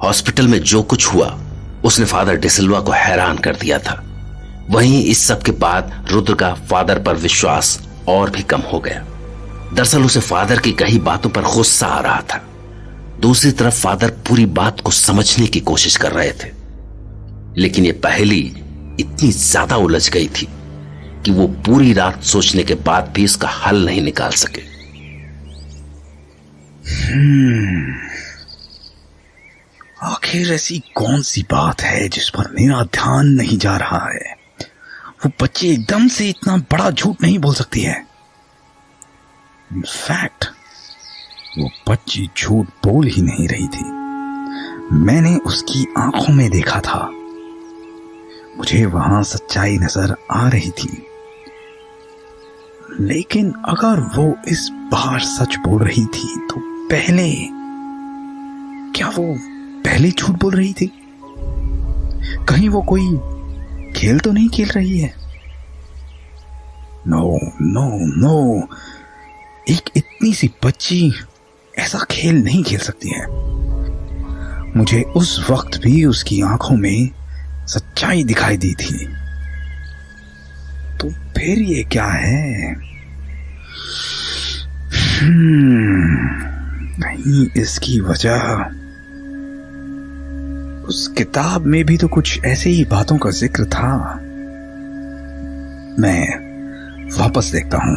Hospital में जो कुछ हुआ उसने फादर डिसिल्वा को हैरान कर दिया था। वहीं इस सब के बाद रुद्र का फादर पर विश्वास और भी कम हो गया। दरअसल उसे फादर की कही बातों पर गुस्सा आ रहा था। दूसरी तरफ फादर पूरी बात को समझने की कोशिश कर रहे थे, लेकिन यह पहेली इतनी ज्यादा उलझ गई थी कि वो पूरी रात सोचने के बाद भी इसका हल नहीं निकाल सके। आखिर ऐसी कौन सी बात है जिस पर मेरा ध्यान नहीं जा रहा है? वो बच्ची एकदम से इतना बड़ा झूठ नहीं बोल सकती है। इनफैक्ट वो बच्ची झूठ बोल ही नहीं रही थी। मैंने उसकी आंखों में देखा था। मुझे वहां सच्चाई नजर आ रही थी। लेकिन अगर वो इस बार सच बोल रही थी तो क्या वो पहले झूठ बोल रही थी? कहीं वो कोई खेल तो नहीं खेल रही है? नो नो नो, एक इतनी सी बच्ची ऐसा खेल नहीं खेल सकती है। मुझे उस वक्त भी उसकी आंखों में सच्चाई दिखाई दी थी। तो फिर ये क्या है? नहीं, इसकी वजह उस किताब में भी तो कुछ ऐसे ही बातों का जिक्र था। मैं वापस देखता हूं।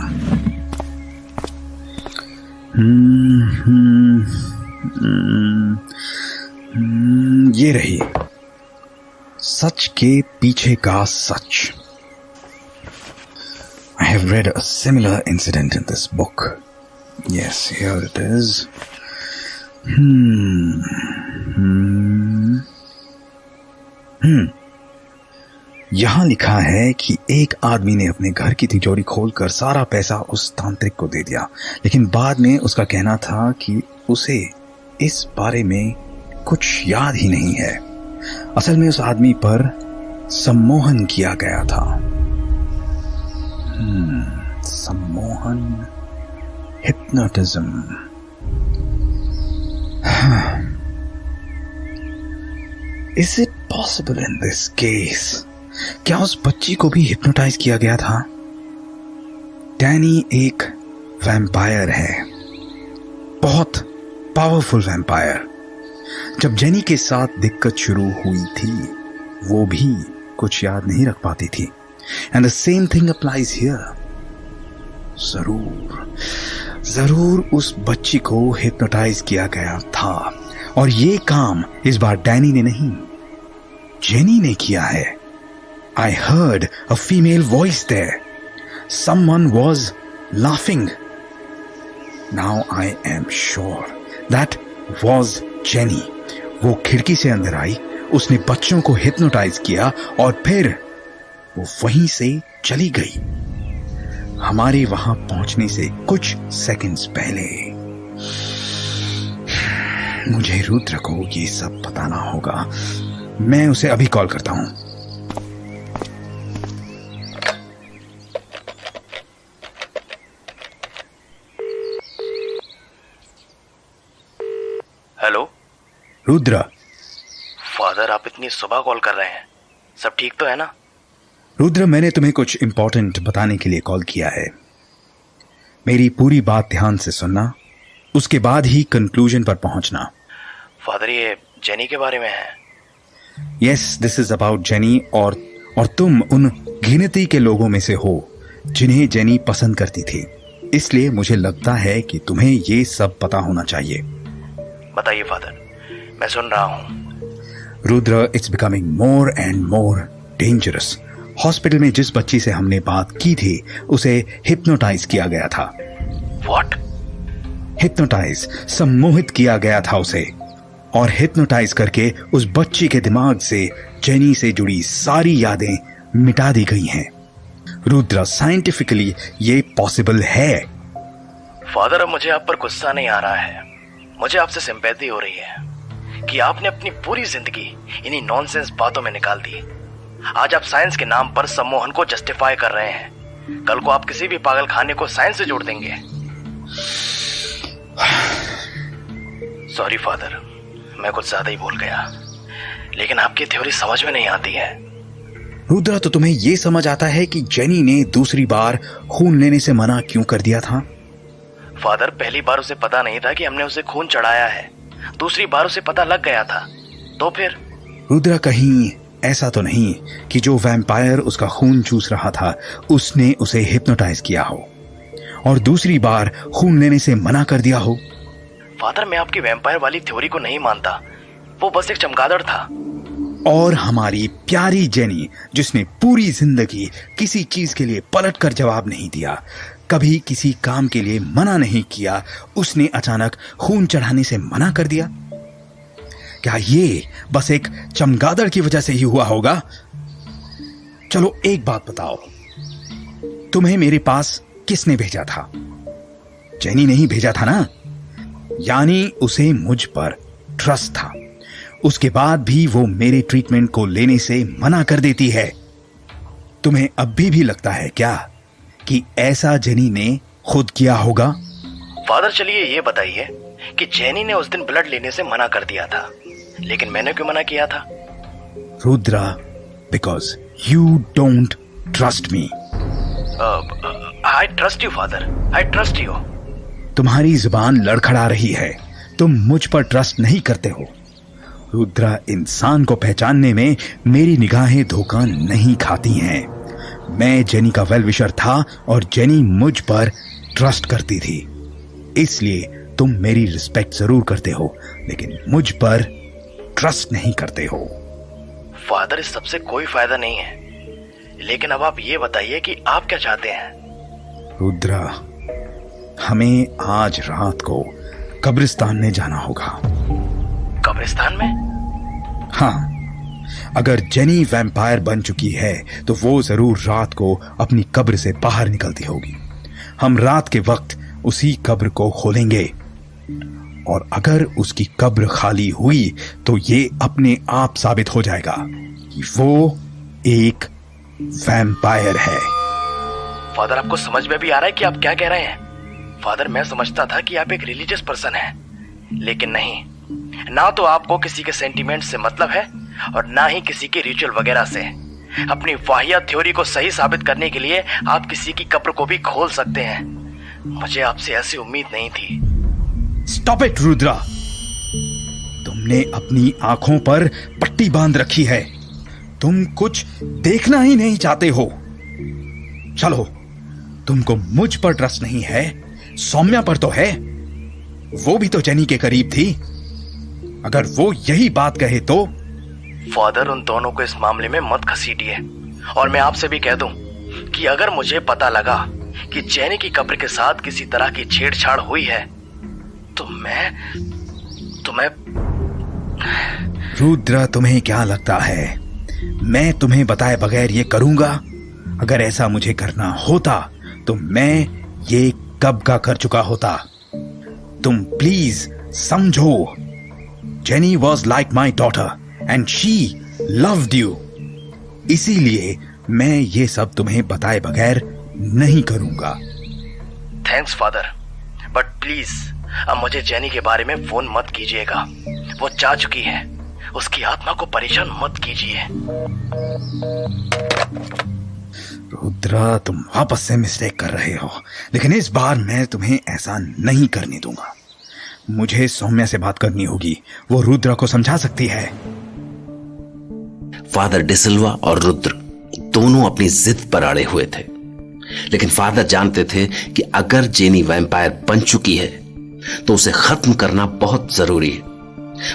ये रही, सच के पीछे का सच। I have read a similar incident in this book. Yes, here it is. यहां लिखा है कि एक आदमी ने अपने घर की तिजोरी खोलकर सारा पैसा उस तांत्रिक को दे दिया, लेकिन बाद में उसका कहना था कि उसे इस बारे में कुछ याद ही नहीं है। असल में उस आदमी पर सम्मोहन किया गया था। सम्मोहन, hypnotism. Is it possible in this case? क्या उस बच्ची को भी हिप्नोटाइज किया गया था? डैनी एक वैम्पायर है, बहुत पावरफुल वैम्पायर। जब जेनी के साथ दिक्कत शुरू हुई थी, वो भी कुछ याद नहीं रख पाती थी। And the same thing applies here. जरूर उस बच्ची को हिप्नोटाइज किया गया था, और ये काम इस बार डैनी ने नहीं, जेनी ने किया है। I heard a female voice there. Someone was laughing. Now I am sure that was Jenny. वो खिड़की से अंदर आई, उसने बच्चों को हिप्नोटाइज किया और फिर वो वहीं से चली गई, हमारे वहां पहुंचने से कुछ सेकंड्स पहले। मुझे रुद्र को ये सब बताना होगा। मैं उसे अभी कॉल करता हूं। हेलो रुद्र। फादर, आप इतनी सुबह कॉल कर रहे हैं, सब ठीक तो है ना? रुद्र, मैंने तुम्हें कुछ इंपॉर्टेंट बताने के लिए कॉल किया है। मेरी पूरी बात ध्यान से सुनना, उसके बाद ही कंक्लूजन पर पहुंचना। फादर, ये जेनी के बारे में है? Yes, this is about jenny, और तुम उन गिनती के लोगों में से हो जिन्हें जेनी पसंद करती थी। इसलिए मुझे लगता है कि तुम्हें ये सब पता होना चाहिए। बताइए फादर, मैं सुन रहा हूं। Rudra, it's becoming more and more dangerous. Hospital में जिस बच्ची से हमने बात की थी, उसे हिप्नोटाइज किया गया था। व्हाट? हिप्नोटाइज, सम्मोहित किया गया था उसे, और हिप्नोटाइज करके उस बच्ची के दिमाग से जेनी से जुड़ी सारी यादें मिटा दी गई हैं। रुद्र, साइंटिफिकली ये पॉसिबल है। फादर, अब मुझे आप पर गुस्सा नहीं आ रहा है, मुझे आपसे सिंपैथी हो रही है कि आपने अपनी पूरी जिंदगी इन्हीं नॉनसेंस बातों में निकाल दी। आज आप साइंस के नाम पर सम्मोहन को जस्टिफाई कर रहे हैं। कल को आप किसी भी पागल खाने को साइंस से जोड़ देंगे। सॉरी फादर, मैं कुछ ज्यादा ही बोल गया, लेकिन आपकी थ्योरी समझ में नहीं आती है। रुद्रा, तो तुम्हें यह समझ आता है कि जेनी ने दूसरी बार खून लेने से मना क्यों कर दिया था? फादर, पहली बार उसे पता नहीं था कि हमने उसे खून चढ़ाया है। दूसरी बार उसे पता लग गया था, तो फिर? रुद्रा, कहीं ऐसा तो नहीं कि जो वैम्पायर उसका खून चूस रहा था उसने उसे हिप्नोटाइज किया हो और दूसरी बार खून लेने से मना कर दिया हो? फादर, मैं आपकी वैम्पायर वाली थ्योरी को नहीं मानता। वो बस एक चमगादड़ था। और हमारी प्यारी जेनी, जिसने पूरी जिंदगी किसी चीज के लिए पलट कर जवाब नहीं दिया, कभी किसी काम के लिए मना नहीं किया, उसने अचानक खून चढ़ाने से मना कर दिया? क्या ये बस एक चमगादड़ की वजह से ही हुआ होगा? चलो एक बात बताओ, तुम्हें मेरे पास किसने भेजा था? जेनी ने ही भेजा था ना? यानी उसे मुझ पर ट्रस्ट था। उसके बाद भी वो मेरे ट्रीटमेंट को लेने से मना कर देती है। तुम्हें अब भी लगता है क्या कि ऐसा जेनी ने खुद किया होगा? फादर, चलिए ये बताइए कि जेनी ने उस दिन ब्लड लेने से मना कर दिया था, लेकिन मैंने क्यों मना किया था? Rudra, because you don't trust me. I trust you father, I trust you. तुम्हारी जुबान लड़खड़ा रही है। तुम मुझ पर ट्रस्ट नहीं करते हो। रुद्रा, इंसान को पहचानने में मेरी निगाहें धोखा नहीं खाती हैं। मैं जेनी का वेल विशर था और जेनी मुझ पर ट्रस्ट करती थी, इसलिए तुम मेरी रिस्पेक्ट जरूर करते हो, लेकिन मुझ पर ट्रस्ट नहीं करते हो। फादर, इस सबसे कोई फायदा नहीं है, लेकिन अब आप ये बताइए कि आप क्या चाहते हैं? रुद्रा, हमें आज रात को कब्रिस्तान में जाना होगा। कब्रिस्तान में? हाँ, अगर जेनी वैम्पायर बन चुकी है तो वो जरूर रात को अपनी कब्र से बाहर निकलती होगी। हम रात के वक्त उसी कब्र को खोलेंगे और अगर उसकी कब्र खाली हुई तो ये अपने आप साबित हो जाएगा कि वो एक वैम्पायर है। फादर, आपको समझ में भी आ रहा है कि आप क्या कह रहे हैं? फादर, मैं समझता था कि आप एक रिलीजियस पर्सन हैं, लेकिन नहीं। ना तो आपको किसी के सेंटिमेंट से मतलब है और ना ही किसी के रिचुअल वगैरह से। अपनी वाहियात थ्योरी को सही साबित करने के लिए आप किसी की कब्र को भी खोल सकते हैं। मुझे आपसे ऐसी उम्मीद नहीं थी। स्टॉप इट रुद्रा, तुमने अपनी आंखों पर पट्टी बांध रखी है। तुम कुछ देखना ही नहीं चाहते हो। चलो, तुमको मुझ पर ट्रस्ट नहीं है, सौम्या पर तो है। वो भी तो जेनी के करीब थी। अगर वो यही बात कहे तो? फादर, उन दोनों को इस मामले में मत घसीटिए। और मैं आपसे भी कह दूं कि अगर मुझे पता लगा कि जेनी की कब्र के साथ किसी तरह की छेड़छाड़ हुई है तो मैं रुद्रा, तुम्हें क्या लगता है मैं तुम्हें बताए बगैर ये करूंगा? अगर ऐसा मुझे करना होता तो मैं ये कब का कर चुका होता। तुम प्लीज समझो, jenny was like my daughter and she loved you. इसीलिए मैं ये सब तुम्हें बताए बगैर नहीं करूंगा। थैंक्स फादर, बट प्लीज अब मुझे जेनी के बारे में फोन मत कीजिएगा। वो जा चुकी है, उसकी आत्मा को परेशान मत कीजिए। रुद्रा, तुम वापस से मिस्टेक कर रहे हो, लेकिन इस बार मैं तुम्हें ऐसा नहीं करने दूंगा। मुझे सौम्या से बात करनी होगी, वो रुद्रा को समझा सकती है। फादर डिसिल्वा और रुद्र दोनों अपनी जिद पर अड़े हुए थे, लेकिन फादर जानते थे कि अगर जेनी वैम्पायर बन चुकी है तो उसे खत्म करना बहुत जरूरी है,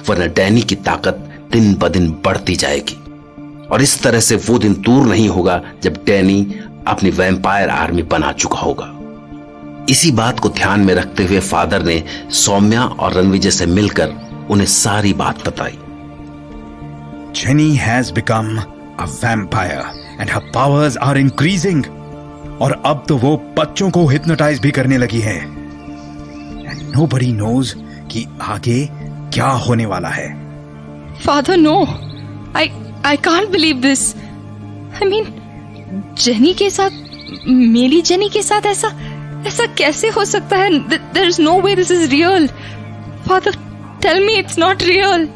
वरना डैनी की ताकत दिन ब दिन बढ़ती जाएगी और इस तरह से वो दिन दूर नहीं होगा जब डैनी अपनी वैम्पायर आर्मी बना चुका होगा। इसी बात को ध्यान में रखते हुए फादर ने सौम्या और रणविजय से मिलकर उन्हें सारी बात बताई। Jenny has become a vampire and her powers are increasing, और अब तो वो बच्चों को हिप्नोटाइज भी करने लगी है। एंड नोबडी नोज कि आगे क्या होने वाला है। Father, no, I can't believe this. I mean, Jenny के साथ, मेरी जेनी के साथ ऐसा कैसे हो सकता है? There is no way this is real. Father, Tell me it's not real.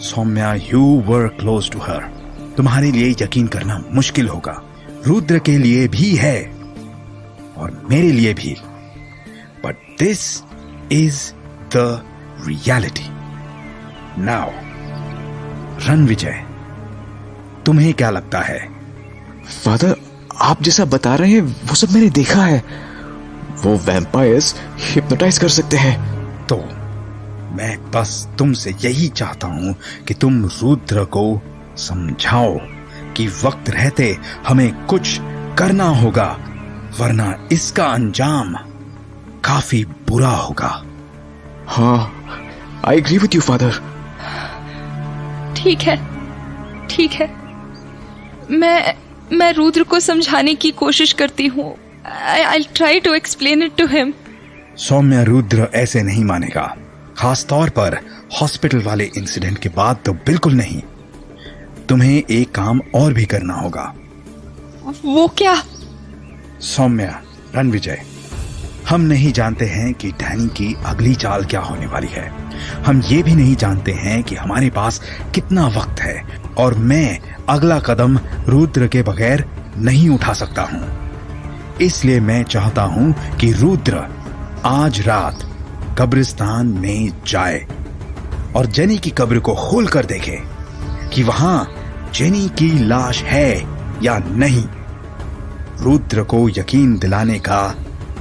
Saumya, you were close to her. तुम्हारे लिए यकीन करना मुश्किल होगा, रुद्र के लिए भी है और मेरे लिए भी. But this is the reality. Now, Ranvijay, तुम्हें क्या लगता है? फादर, आप जैसा बता रहे हैं वो सब मैंने देखा है. वो वैम्पायर्स हिप्नोटाइज कर सकते हैं. तो मैं बस तुमसे यही चाहता हूं कि तुम रुद्र को समझाओ कि वक्त रहते हमें कुछ करना होगा, वरना इसका अंजाम काफी बुरा होगा. हाँ, I agree with you father. ठीक है, ठीक है. मैं रुद्र को समझाने की कोशिश करती हूँ. I'll try to explain it to him. Saumya, Rudra ऐसे नहीं मानेगा, खास तौर पर हॉस्पिटल वाले इंसिडेंट के बाद तो बिल्कुल नहीं. तुम्हें एक काम और भी करना होगा. वो क्या? सौम्या, रणविजय, हम नहीं जानते हैं कि डैनी की अगली चाल क्या होने वाली है. हम ये भी नहीं जानते हैं कि हमारे पास कितना वक्त है, और मैं अगला कदम रुद्र के बगैर नहीं उठा सकता हूं. इसलिए मैं चाहता हूं कि रुद्र आज रात कब्रिस्तान में जाए और जेनी की कब्र को खोल कर देखे कि वहां जेनी की लाश है या नहीं. रुद्र को यकीन दिलाने का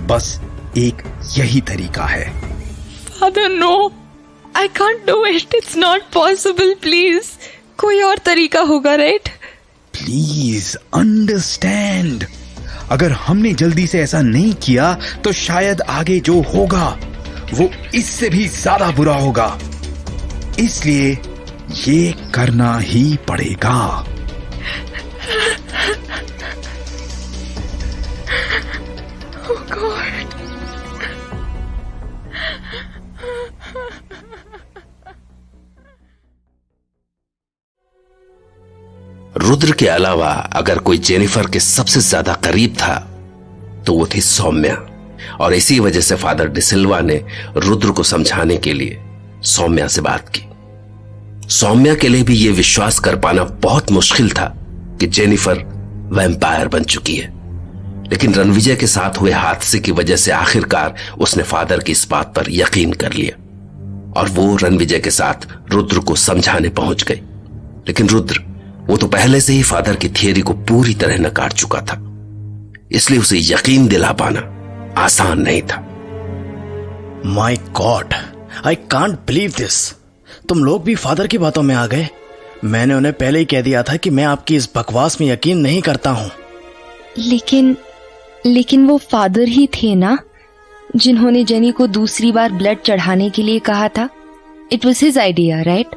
बस एक यही तरीका है. Father, no. I can't do it. It's not possible. Please. कोई और तरीका होगा, राइट? Please understand. अगर हमने जल्दी से ऐसा नहीं किया तो शायद आगे जो होगा वो इससे भी ज्यादा बुरा होगा. इसलिए ये करना ही पड़ेगा. Oh God. रुद्र के अलावा अगर कोई जेनिफर के सबसे ज्यादा करीब था तो वो थी सौम्या, और इसी वजह से फादर डिसिल्वा ने रुद्र को समझाने के लिए सौम्या से बात की. सौम्या के लिए भी यह विश्वास कर पाना बहुत मुश्किल था कि जेनिफर वैम्पायर बन चुकी है, लेकिन रणविजय के साथ हुए हादसे की वजह से आखिरकार उसने फादर की इस बात पर यकीन कर लिया और वो रणविजय के साथ रुद्र को समझाने पहुंच गई. लेकिन रुद्र, वो तो पहले से ही फादर की थियरी को पूरी तरह नकार चुका था, इसलिए उसे यकीन दिला पाना आसान नहीं था. My God, I can't believe this. तुम लोग भी फादर की बातों में आ गए. मैंने उन्हें पहले ही कह दिया था कि मैं आपकी इस बकवास में यकीन नहीं करता हूं. लेकिन वो फादर ही थे ना जिन्होंने जेनी को दूसरी बार ब्लड चढ़ाने के लिए कहा था. It was his idea, right?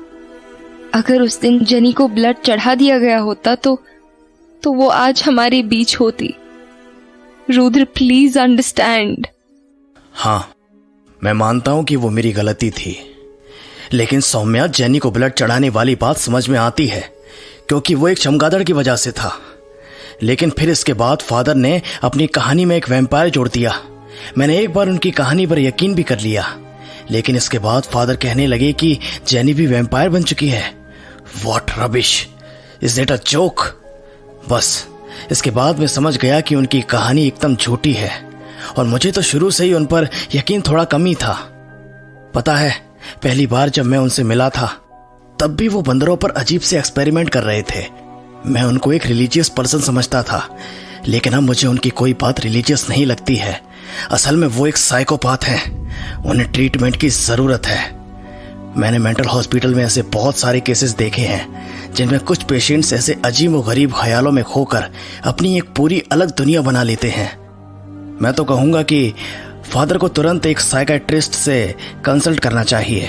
अगर उस दिन जेनी को ब्लड चढ़ा दिया गया होता तो वो आज हमारे बीच होती. Rudra, please understand. हाँ, मैं मानता हूं कि वो मेरी गलती थी, लेकिन सौम्या, जेनी को ब्लड चढ़ाने वाली बात समझ में आती है क्योंकि वो एक चमगादड़ की वजह से था. लेकिन फिर इसके बाद फादर ने अपनी कहानी में एक वैम्पायर जोड़ दिया. मैंने एक बार उनकी कहानी पर यकीन भी कर लिया, लेकिन इसके बाद फादर कहने लगे कि जेनी भी वैम्पायर बन चुकी है. What rubbish! Is that a joke? बस इसके बाद मैं समझ गया कि उनकी कहानी एकदम झूठी है, और मुझे तो शुरू से ही उन पर यकीन थोड़ा कम ही था. पता है, पहली बार जब मैं उनसे मिला था तब भी वो बंदरों पर अजीब से एक्सपेरिमेंट कर रहे थे. मैं उनको एक रिलीजियस पर्सन समझता था, लेकिन अब मुझे उनकी कोई बात रिलीजियस नहीं लगती है. असल में वो एक साइकोपाथ हैं. उन्हें ट्रीटमेंट की जरूरत है. मैंने मेंटल हॉस्पिटल में ऐसे बहुत सारे केसेस देखे हैं जिनमें कुछ पेशेंट्स ऐसे अजीब व गरीब ख्यालों में खोकर अपनी एक पूरी अलग दुनिया बना लेते हैं. मैं तो कहूंगा कि फादर को तुरंत एक साइकियाट्रिस्ट से कंसल्ट करना चाहिए.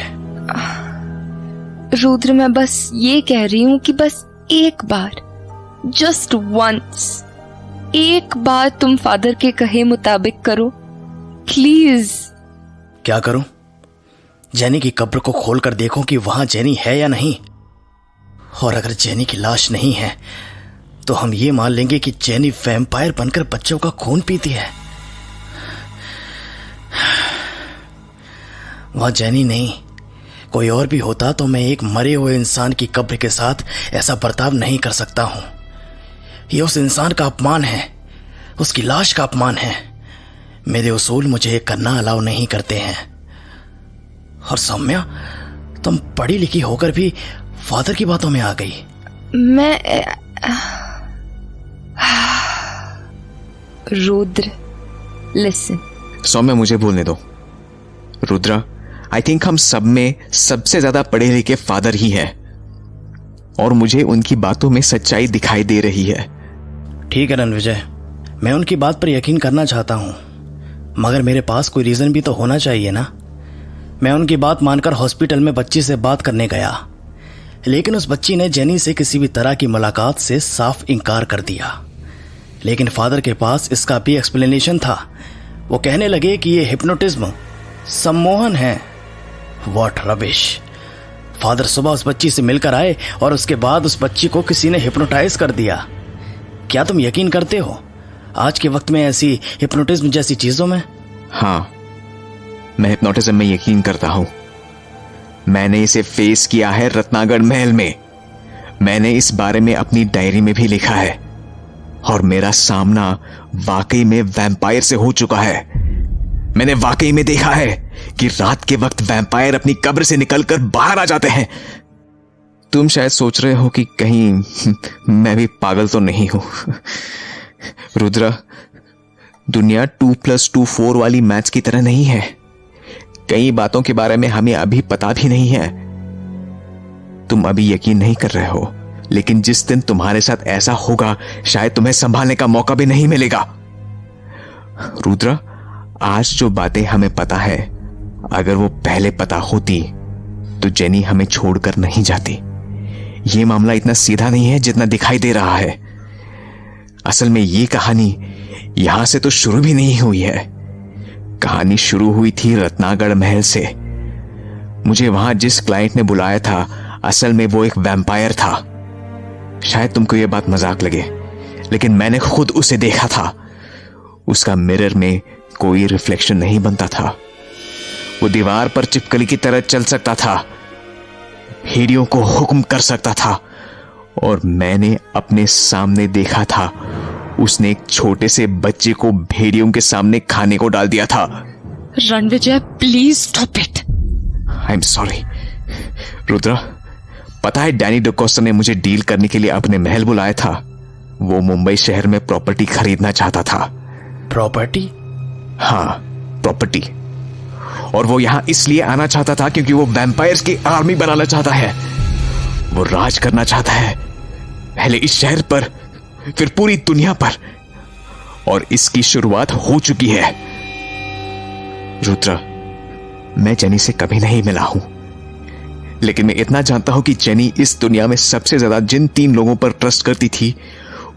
रुद्र, मैं बस ये कह रही हूँ कि बस एक बार, जस्ट वंस, एक बार तुम फादर के कहे मुताबिक करो, प्लीज. क्या करूं? जेनी की कब्र को खोलकर देखूं कि वहां जेनी है या नहीं, और अगर जेनी की लाश नहीं है तो हम ये मान लेंगे कि जेनी वैम्पायर बनकर बच्चों का खून पीती है. वहां जेनी नहीं, कोई और भी होता तो मैं एक मरे हुए इंसान की कब्र के साथ ऐसा बर्ताव नहीं कर सकता हूं। ये उस इंसान का अपमान है, उसकी लाश का अपमान है। मेरे उसूल मुझे ये करना अलाउ नहीं करते हैं। और सौम्या, तुम पढ़ी लिखी होकर भी फादर की बातों में आ गई। मैं रुद्र, लिसन। सौम्या, मुझे बोलने दो। रुद्रा, आई थिंक हम सब में सबसे ज्यादा पढ़े लिखे फादर ही हैं, और मुझे उनकी बातों में सच्चाई दिखाई दे रही है। ठीक है रणविजय, मैं उनकी बात पर यकीन करना चाहता हूं, मगर मेरे पास कोई रीजन भी तो होना चाहिए ना। मैं उनकी बात मानकर हॉस्पिटल में बच्ची से बात करने गया, लेकिन उस बच्ची ने जेनी से किसी भी तरह की मुलाकात से साफ इनकार कर दिया। लेकिन फादर के पास इसका भी एक्सप्लेनेशन था। वो कहने लगे कि ये हिप्नोटिज्म, सम्मोहन है। What rubbish. फादर सुबह उस बच्ची से मिलकर आए और उसके बाद उस बच्ची को किसी ने हिप्नोटाइज कर दिया। क्या तुम यकीन करते हो आज के वक्त में ऐसी हिप्नोटिज्म जैसी चीजों में? हाँ, मैं हिप्नोटिज्म में यकीन करता हूं। मैंने इसे फेस किया है रत्नागढ़ महल में। मैंने इस बारे में अपनी डायरी में भी लिखा है, और मेरा सामना वाकई में वैम्पायर से हो चुका है। मैंने वाकई में देखा है कि रात के वक्त वैम्पायर अपनी कब्र से निकलकर बाहर आ जाते हैं। तुम शायद सोच रहे हो कि कहीं मैं भी पागल तो नहीं हूं। रुद्रा, दुनिया 2+2 4 वाली मैच की तरह नहीं है। कई बातों के बारे में हमें अभी पता भी नहीं है। तुम अभी यकीन नहीं कर रहे हो, लेकिन जिस दिन तुम्हारे साथ ऐसा होगा, शायद तुम्हें संभालने का मौका भी नहीं मिलेगा। रुद्रा, आज जो बातें हमें पता है, अगर वो पहले पता होती तो जेनी हमें छोड़कर नहीं जाती। ये मामला इतना सीधा नहीं है जितना दिखाई दे रहा है। असल में ये कहानी यहां से तो शुरू भी नहीं हुई है। कहानी शुरू हुई थी रत्नागढ़ महल से। मुझे वहां जिस क्लाइंट ने बुलाया था, असल में वो एक वैम्पायर था। शायद तुमको ये बात मजाक लगे, लेकिन मैंने खुद उसे देखा था। उसका मिरर में कोई रिफ्लेक्शन नहीं बनता था। वो दीवार पर चिपकली की तरह चल सकता था, भेड़ियों को हुक्म कर सकता था, और मैंने अपने सामने देखा था उसने एक छोटे से बच्चे को भेड़ियों के सामने खाने को डाल दिया था। Ranvijay, please stop it. I am sorry. Rudra, पता है डैनी डिकोस्टा ने मुझे डील करने के लिए अपने महल बुलाया था। वो मुंबई शहर में प्रॉपर्टी खरीदना चाहता था। प्रॉपर्टी? हाँ, प्रॉपर्टी। और वो यहां इसलिए आना चाहता था क्योंकि वो वैम्पायर्स की आर्मी बनाना चाहता है। वो राज करना चाहता है, पहले इस शहर पर, फिर पूरी दुनिया पर। और इसकी शुरुआत हो चुकी है। रुद्रा, मैं जेनी से कभी नहीं मिला हूं, लेकिन मैं इतना जानता हूं कि जेनी इस दुनिया में सबसे ज्यादा जिन 3 लोगों पर ट्रस्ट करती थी,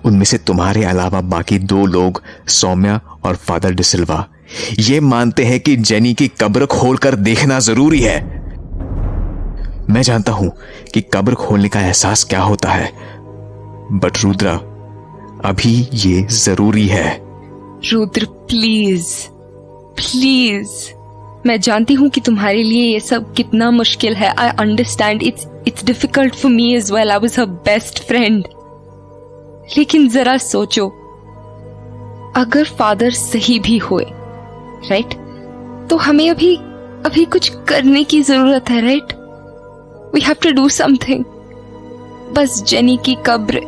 उनमें से तुम्हारे अलावा बाकी 2 लोग, सौम्या और फादर डिसिल्वा, ये मानते हैं कि जेनी की कब्र खोलकर देखना जरूरी है। मैं जानता हूं कि कब्र खोलने का एहसास क्या होता है, बट रुद्रा, अभी ये जरूरी है। Rudra, please please. मैं जानती हूँ कि तुम्हारे लिए ये सब कितना मुश्किल है। I understand, it's difficult for me as well. I was her best friend. लेकिन जरा सोचो, अगर फादर सही भी हुए, राइट, तो हमें अभी कुछ करने की जरूरत है, right? We have to do something. बस जेनी की कब्र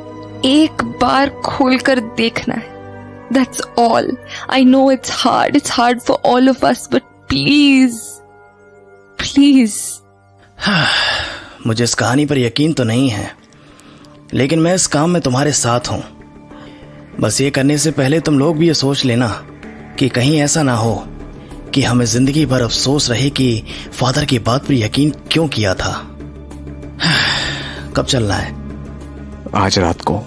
एक बार खोलकर देखना है। That's all. I know it's hard for all of us, but please please. मुझे इस कहानी पर यकीन तो नहीं है, लेकिन मैं इस काम में तुम्हारे साथ हूं। बस ये करने से पहले तुम लोग भी ये सोच लेना कि कहीं ऐसा ना हो कि हमें जिंदगी भर अफसोस रहे कि फादर की बात पर यकीन क्यों किया था। कब चलना है? आज रात को।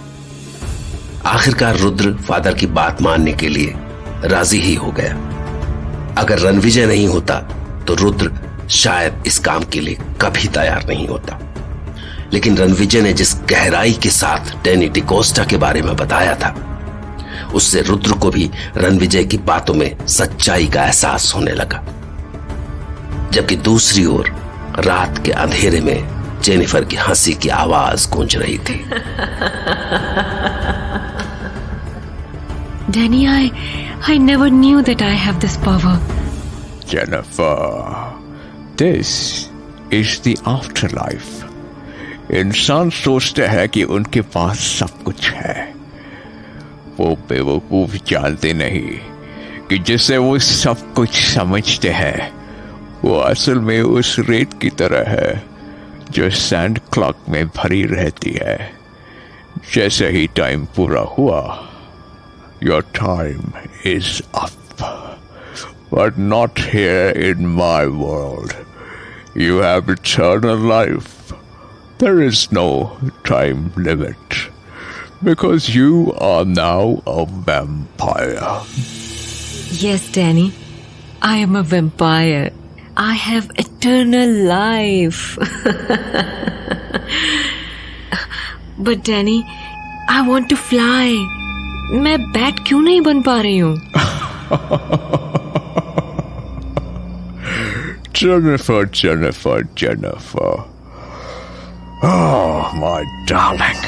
आखिरकार रुद्र फादर की बात मानने के लिए राजी ही हो गया। अगर रणविजय नहीं होता तो रुद्र शायद इस काम के लिए कभी तैयार नहीं होता। लेकिन रणविजय ने जिस गहराई के साथ डैनी डिकोस्टा के बारे में बताया था, उससे रुद्र को भी रणविजय की बातों में सच्चाई का एहसास होने लगा। जबकि दूसरी ओर रात के अंधेरे में जेनिफर की हंसी की आवाज गूंज रही थी। Danny, I never knew that I have this power. Jennifer, this is the afterlife. इंसान सोचते हैं कि उनके पास सब कुछ है। वो बेवकूफ जानते नहीं कि जिसे वो सब कुछ समझते हैं वो असल में उस रेत की तरह है जो सैंड क्लॉक में भरी रहती है। जैसे ही टाइम पूरा हुआ, your time is up, but not here in my world. You have eternal life. There is no time limit because you are now a vampire. Yes, Danny, I am a vampire. I have eternal life. But Danny, I want to fly. मैं bat क्यों नहीं बन पा रही हूँ? Jennifer. Oh, my darling.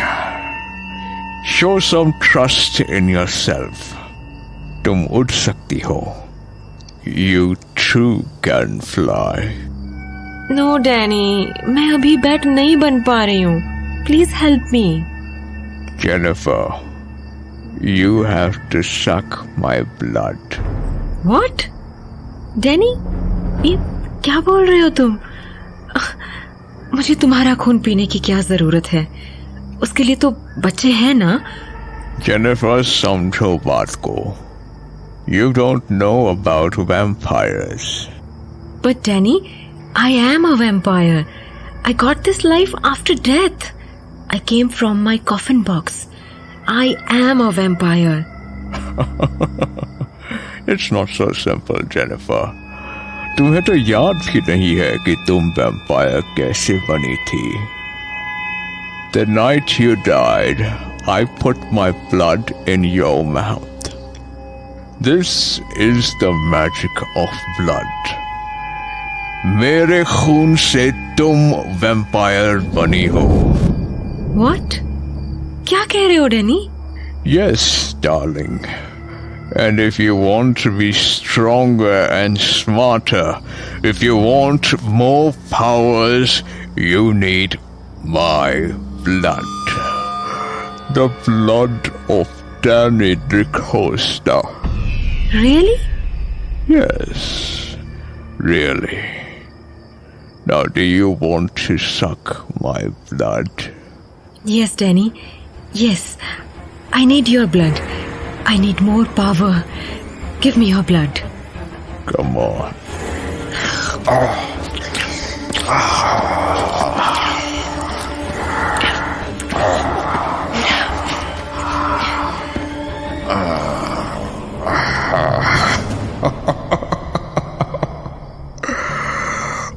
Show some trust in yourself. तुम उड़ सकती हो. You too can fly. No, Danny, मैं अभी बैट नहीं बन पा रही हूँ. Please help me. Jennifer, you have to suck my blood. What? Danny, ये क्या बोल रहे हो तुम? मुझे तुम्हारा खून पीने की क्या जरूरत है? उसके लिए तो बच्चे हैं ना? Jennifer, समझो बात को. You don't know about vampires. But Danny, I am a vampire. I got this life after death. I came from my coffin box. I am a vampire. It's not so simple, Jennifer. तुम्हें तो याद भी नहीं है कि तुम vampire कैसे बनी थी। The night you died, I put my blood in your mouth. This is the magic of blood. मेरे खून से तुम वैम्पायर बनी हो। What? क्या कह रहे हो, Danny? Yes, darling. And if you want to be stronger and smarter, if you want more powers, you need my blood. The blood of Danny DeCosta. Really? Yes, really. Now, do you want to suck my blood? Yes, Danny. Yes. I need your blood. I need more power. Give me your blood. Come on.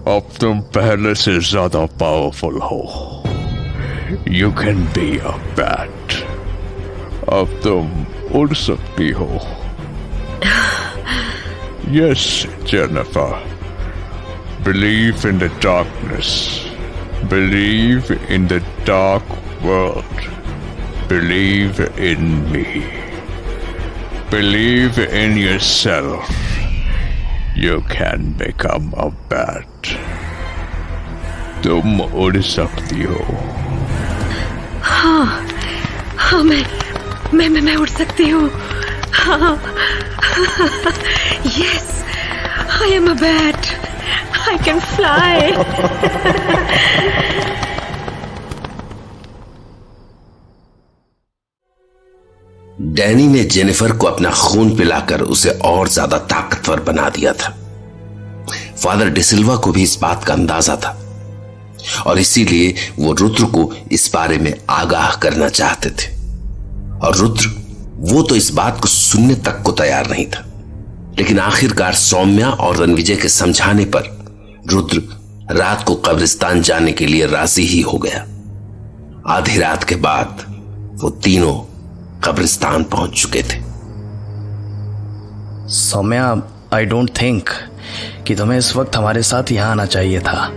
अब तुम पहले से ज्यादा powerful हो. You can be a bat. अब तुम उड़ सकती हो. Yes, Jennifer. Believe in the darkness. Believe in the dark world. Believe in me. Believe in yourself. You can become a bat. तुम उड़ सकती हो. हाँ, मैं उड़ सकती हूँ. Yes, I am a bat. I can fly. Danny ने जेनिफर को अपना खून पिलाकर उसे और ज्यादा ताकतवर बना दिया था. फादर डिसिल्वा को भी इस बात का अंदाजा था और इसीलिए वो रुद्र को इस बारे में आगाह करना चाहते थे. और रुद्र वो तो इस बात को सुनने तक को तैयार नहीं था. लेकिन आखिरकार सौम्या और रणविजय के समझाने पर रुद्र रात को कब्रिस्तान जाने के लिए राजी ही हो गया. आधी रात के बाद वो तीनों कब्रिस्तान पहुंच चुके थे. सौम्या, आई डोंट थिंक कि तुम्हें इस वक्त हमारे साथ यहाँ आना चाहिए था.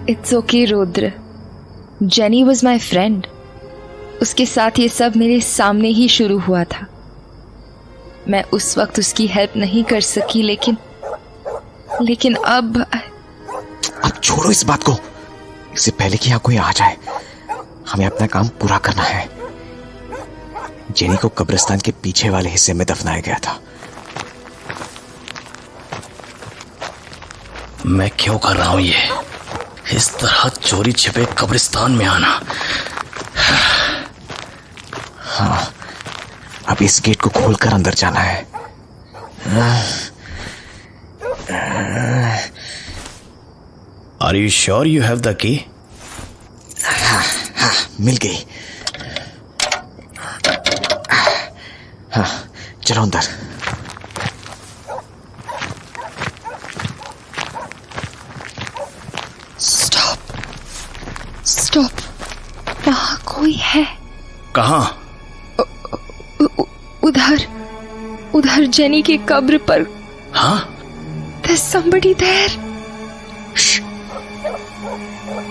It's okay Rudra, jenny was my friend. उसके साथ ये सब मेरे सामने ही शुरू हुआ था। मैं उस वक्त उसकी हेल्प नहीं कर सकी, लेकिन अब छोड़ो इस बात को। इससे पहले कि यहाँ कोई आ जाए, हमें अपना काम पूरा करना है। जेनी को कब्रिस्तान के पीछे वाले हिस्से में दफनाया गया था। मैं क्यों कर रहा हूं ये? इस तरह चोरी छिपे कब्रिस्तान में आना। हाँ, अब इस गेट को खोलकर अंदर जाना है। Are you sure you have the key? हाँ, मिल गई। हाँ, चलो अंदर। स्टॉप, वहां कोई है। कहाँ? उधर जेनी की कब्र पर। हाँ? There's somebody there.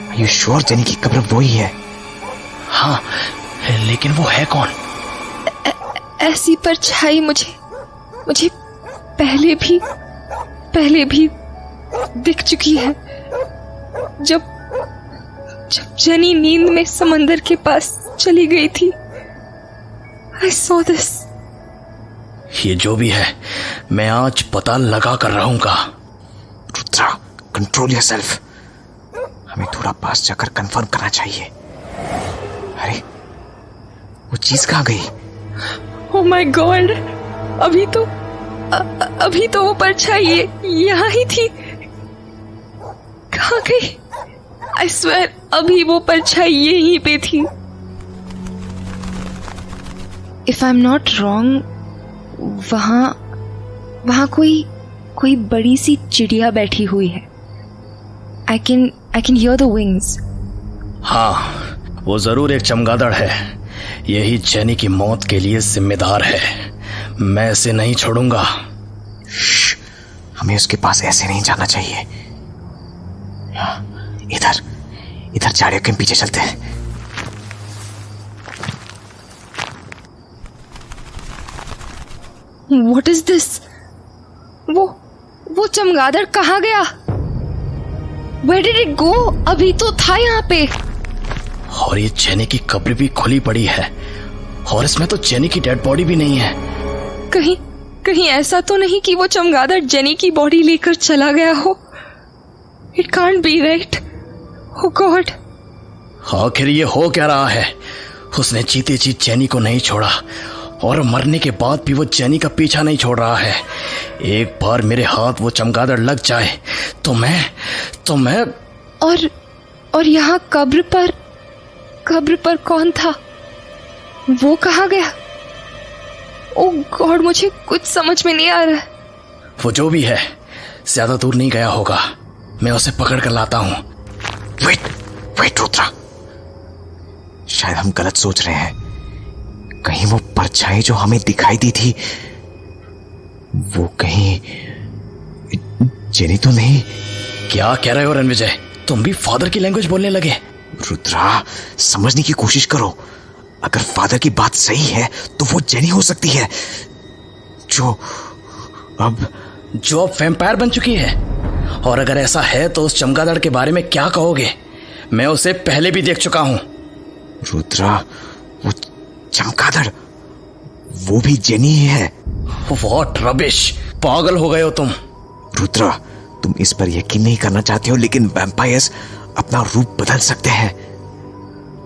Are you sure jenny की कब्र वही है? हाँ, लेकिन वो है कौन? ऐसी परछाई मुझे पहले भी दिख चुकी है। जब जेनी नींद में समंदर के पास चली गई थी। I saw this. ये जो भी है, मैं आज पता लगा कर रहूंगा। Rudra, control yourself. हमें थोड़ा पास जाकर कंफर्म करना चाहिए। अरे, वो चीज कहाँ गई? Oh my God! अभी तो वो परछाई यहाँ ही थी। कहाँ गई? I swear, अभी वो परछाई यहीं पे थी। If I'm not wrong, वहां कोई बड़ी सी चिड़िया बैठी हुई है। I can hear the wings. हाँ, वो जरूर एक चमगादड़ है। यही जेनी की मौत के लिए जिम्मेदार है। मैं इसे नहीं छोड़ूंगा। हमें उसके पास ऐसे नहीं जाना चाहिए। इधर झाड़ियों के पीछे चलते हैं। What is this? वो चमगादड़ कहाँ गया? Where did it go? अभी तो था यहाँ पे। और ये जेनी की कब्र भी खुली पड़ी है, और इसमें तो जेनी की डेड बॉडी भी नहीं है। कहीं ऐसा तो नहीं कि वो चमगादड़ जेनी की बॉडी लेकर चला गया हो? It can't be, right? Oh God! आखिर ये हो क्या रहा है? उसने जीते जी जेनी को नहीं छोड़ा, और मरने के बाद भी वो जेनी का पीछा नहीं छोड़ रहा है। एक बार मेरे हाथ वो चमगादड़ लग जाए तो मैं और यहाँ कब्र पर कौन था? वो कहाँ गया? ओह गॉड, मुझे कुछ समझ में नहीं आ रहा। वो जो भी है, ज्यादा दूर नहीं गया होगा। मैं उसे पकड़ कर लाता हूँ। वेट रुद्रा, शायद हम गलत सोच रहे हैं। कहीं वो परछाई जो हमें दिखाई दी थी, वो कहीं जेनी तो नहीं? क्या कह रहे हो रणविजय? तुम भी फादर की लैंग्वेज बोलने लगे? रुद्रा, समझने की कोशिश करो। अगर फादर की बात सही है तो वो जेनी हो सकती है, जो अब वैम्पायर बन चुकी है। और अगर ऐसा है तो उस चमगादड़ के बारे में क्या कहोगे? मैं उसे पहले भी देख चुका हूं। रुद्रा, वो चमगादड़, वो भी जेनी ही है। What rubbish! पागल हो गए हो तुम। रुद्रा, तुम इस पर यकीन नहीं करना चाहते हो, लेकिन वैम्पायर्स अपना रूप बदल सकते हैं।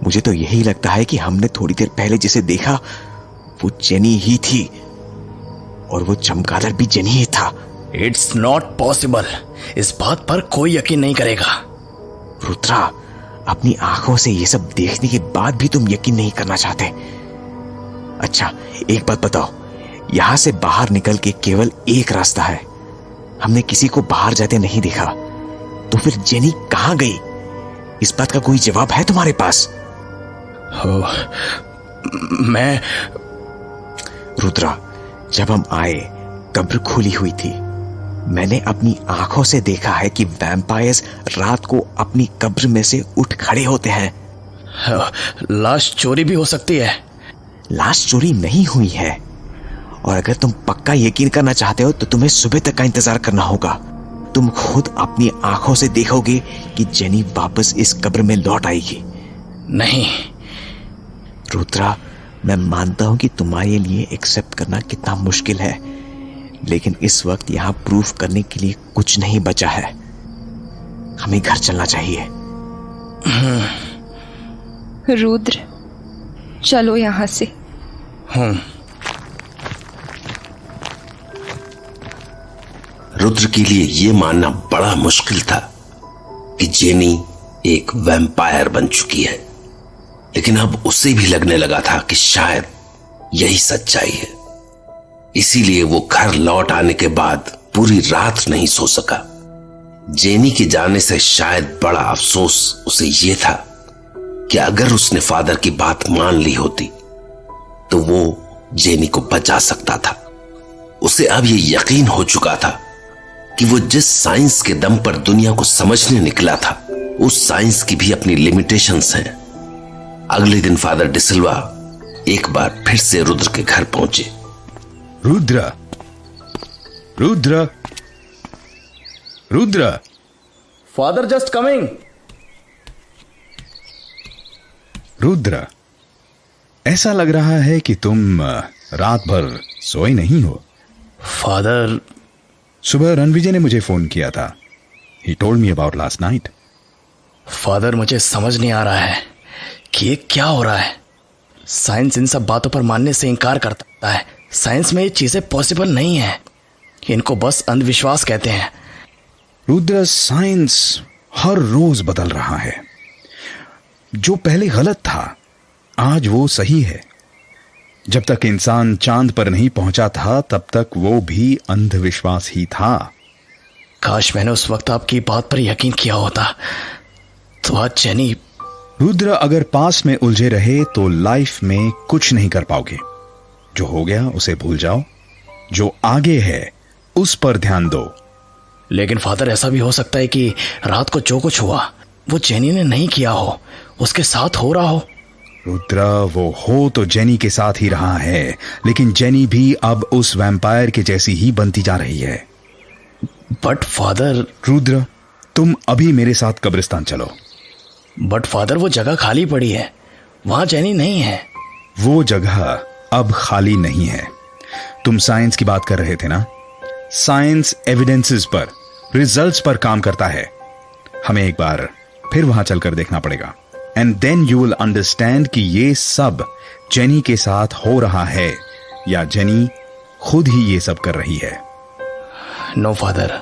मुझे तो यही लगता है कि हमने थोड़ी देर पहले जिसे देखा वो जेनी ही थी, और वो चमगादड़ भी जेनी ही था। It's not possible. इस बात पर कोई यकीन नहीं करेगा। रुद्रा, अपनी आंखों से ये सब देखने के बाद भी तुम यकीन नहीं करना चाहते। अच्छा, एक बात बताओ, यहां से बाहर निकल के केवल एक रास्ता है। हमने किसी को बाहर जाते नहीं देखा, तो फिर जेनी कहां गई? इस बात का कोई जवाब है तुम्हारे पास? मैं रुद्रा, जब हम आए कब्र खुली हुई थी, मैंने अपनी आंखों से देखा है कि वैम्पायर्स रात को अपनी कब्र में से उठ खड़े होते हैं। लाश चोरी भी हो सकती है। लाश चोरी नहीं हुई है, और अगर तुम पक्का यकीन करना चाहते हो तो तुम्हें सुबह तक का इंतजार करना होगा। तुम खुद अपनी आंखों से देखोगे कि जेनी वापस इस कब्र में लौट आएगी। नहीं रुद्रा, मैं मानता हूं कि तुम्हारे लिए एक्सेप्ट करना कितना मुश्किल है, लेकिन इस वक्त यहां प्रूफ करने के लिए कुछ नहीं बचा है। हमें घर चलना चाहिए। रुद्र, चलो यहां से। रुद्र के लिए यह मानना बड़ा मुश्किल था कि जेनी एक वैम्पायर बन चुकी है, लेकिन अब उसे भी लगने लगा था कि शायद यही सच्चाई है। इसीलिए वो घर लौट आने के बाद पूरी रात नहीं सो सका। जेनी के जाने से शायद बड़ा अफसोस उसे यह था कि अगर उसने फादर की बात मान ली होती तो वो जेनी को बचा सकता था। उसे अब यह यकीन हो चुका था कि वो जिस साइंस के दम पर दुनिया को समझने निकला था, उस साइंस की भी अपनी लिमिटेशंस हैं। अगले दिन फादर डिसिल्वा एक बार फिर से रुद्र के घर पहुंचे। Rudra, Rudra, Rudra. Father just coming. Rudra, ऐसा लग रहा है कि तुम रात भर सोए नहीं हो। फादर, सुबह रणविजय ने मुझे फोन किया था। He told me about last night. Father मुझे समझ नहीं आ रहा है कि ये क्या हो रहा है। साइंस इन सब बातों पर मानने से इनकार करता है। साइंस में ये चीजें पॉसिबल नहीं है। इनको बस अंधविश्वास कहते हैं। रुद्र, साइंस हर रोज बदल रहा है। जो पहले गलत था आज वो सही है। जब तक इंसान चांद पर नहीं पहुंचा था तब तक वो भी अंधविश्वास ही था। काश मैंने उस वक्त आपकी बात पर यकीन किया होता तो आज जेनी। रुद्र, अगर पास में उलझे रहे तो लाइफ में कुछ नहीं कर पाओगे। जो हो गया उसे भूल जाओ, जो आगे है उस पर ध्यान दो। लेकिन फादर, ऐसा भी हो सकता है कि रात को जो कुछ हुआ वो जेनी ने नहीं किया हो, उसके साथ हो रहा हो। रुद्र, वो हो तो जेनी के साथ ही रहा है, लेकिन जेनी भी अब उस वैम्पायर के जैसी ही बनती जा रही है। But father. रुद्र, तुम अभी मेरे साथ कब्रिस्तान चलो। बट फादर, वो जगह खाली पड़ी है, वहां जेनी नहीं है। वो जगह अब खाली नहीं है। तुम साइंस की बात कर रहे थे ना? साइंस एविडेंसेस पर, रिजल्ट्स पर काम करता है। हमें एक बार फिर वहां चलकर देखना पड़ेगा। And then you will understand कि ये सब जेनी के साथ हो रहा है या जेनी खुद ही ये सब कर रही है। No father.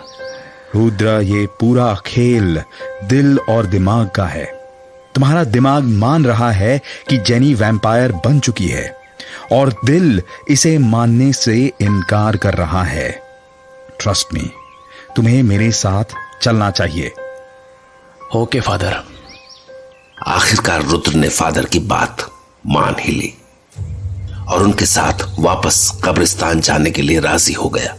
रुद्र, ये पूरा खेल दिल और दिमाग का है। तुम्हारा दिमाग मान रहा है कि जेनी वैम्पायर बन चुकी है और दिल इसे मानने से इनकार कर रहा है। ट्रस्ट मी, तुम्हें मेरे साथ चलना चाहिए। Okay father. आखिरकार रुद्र ने फादर की बात मान ही ली और उनके साथ वापस कब्रिस्तान जाने के लिए राजी हो गया।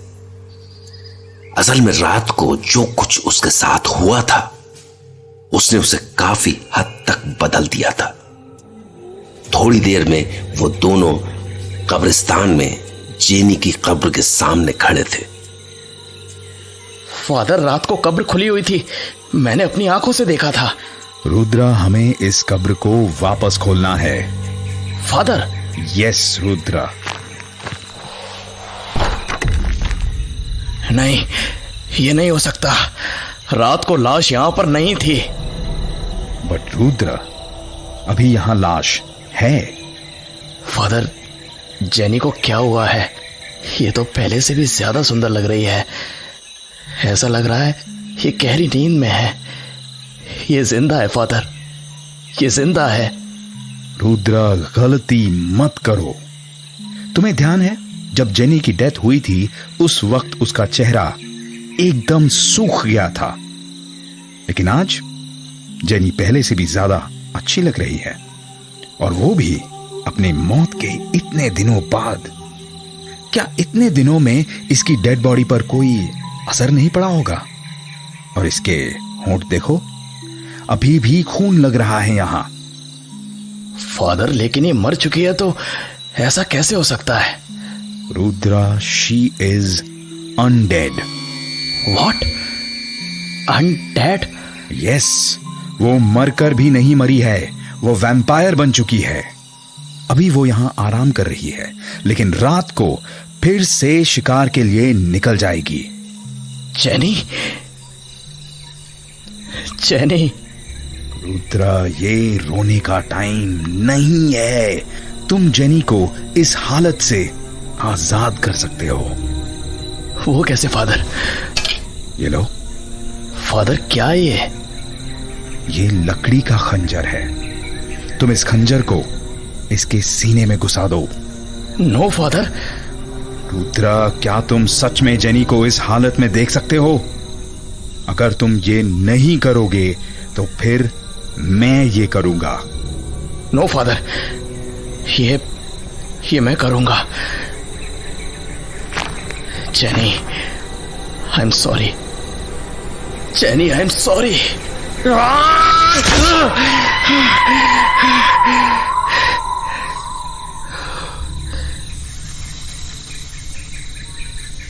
असल में रात को जो कुछ उसके साथ हुआ था उसने उसे काफी हद तक बदल दिया था। थोड़ी देर में वो दोनों कब्रिस्तान में जेनी की कब्र के सामने खड़े थे। फादर, रात को कब्र खुली हुई थी, मैंने अपनी आंखों से देखा था। रुद्र, हमें इस कब्र को वापस खोलना है। फादर। यस रुद्र। नहीं, ये नहीं हो सकता। रात को लाश यहां पर नहीं थी। बट रुद्र, अभी यहां लाश है। फादर, जेनी को क्या हुआ है? ये तो पहले से भी ज्यादा सुंदर लग रही है। ऐसा लग रहा है ये गहरी नींद में है। ये जिंदा है फादर, ये जिंदा है। रुद्र, गलती मत करो। तुम्हें ध्यान है जब जेनी की डेथ हुई थी उस वक्त उसका चेहरा एकदम सूख गया था, लेकिन आज जेनी पहले से भी ज्यादा अच्छी लग रही है, और वो भी अपने मौत के इतने दिनों बाद। क्या इतने दिनों में इसकी डेड बॉडी पर कोई असर नहीं पड़ा होगा। और इसके होंठ देखो, अभी भी खून लग रहा है यहां। फादर, लेकिन ये मर चुकी है तो ऐसा कैसे हो सकता है? Rudra, she is undead. What? Undead? Yes, वो मरकर भी नहीं मरी है, वो वैम्पायर बन चुकी है। अभी वो यहां आराम कर रही है, लेकिन रात को फिर से शिकार के लिए निकल जाएगी। Jenny, jenny. रुद्रा, ये रोने का टाइम नहीं है। तुम जेनी को इस हालत से आजाद कर सकते हो। वो कैसे फादर? ये लो। फादर, क्या ये लकड़ी का खंजर है। तुम इस खंजर को इसके सीने में घुसा दो। No father. रुद्रा, क्या तुम सच में जेनी को इस हालत में देख सकते हो? अगर तुम ये नहीं करोगे तो फिर मैं ये करूंगा। नो फादर, ये मैं करूंगा। Jenny, I am sorry. Jenny, I am sorry.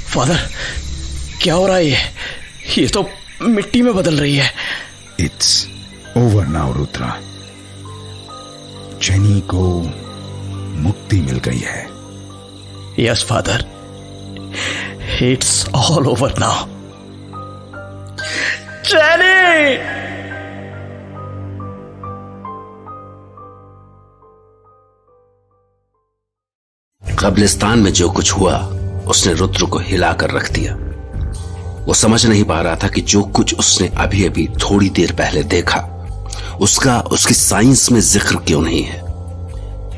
Father, क्या हो रहा है? ये तो मिट्टी में बदल रही है। It's over now Rudra. Jenny को मुक्ति मिल गई है। Yes father, it's all over now. Jenny! कब्रिस्तान में जो कुछ हुआ उसने रुद्र को हिलाकर रख दिया। वो समझ नहीं पा रहा था कि जो कुछ उसने अभी अभी थोड़ी देर पहले देखा उसका उसकी साइंस में जिक्र क्यों नहीं है।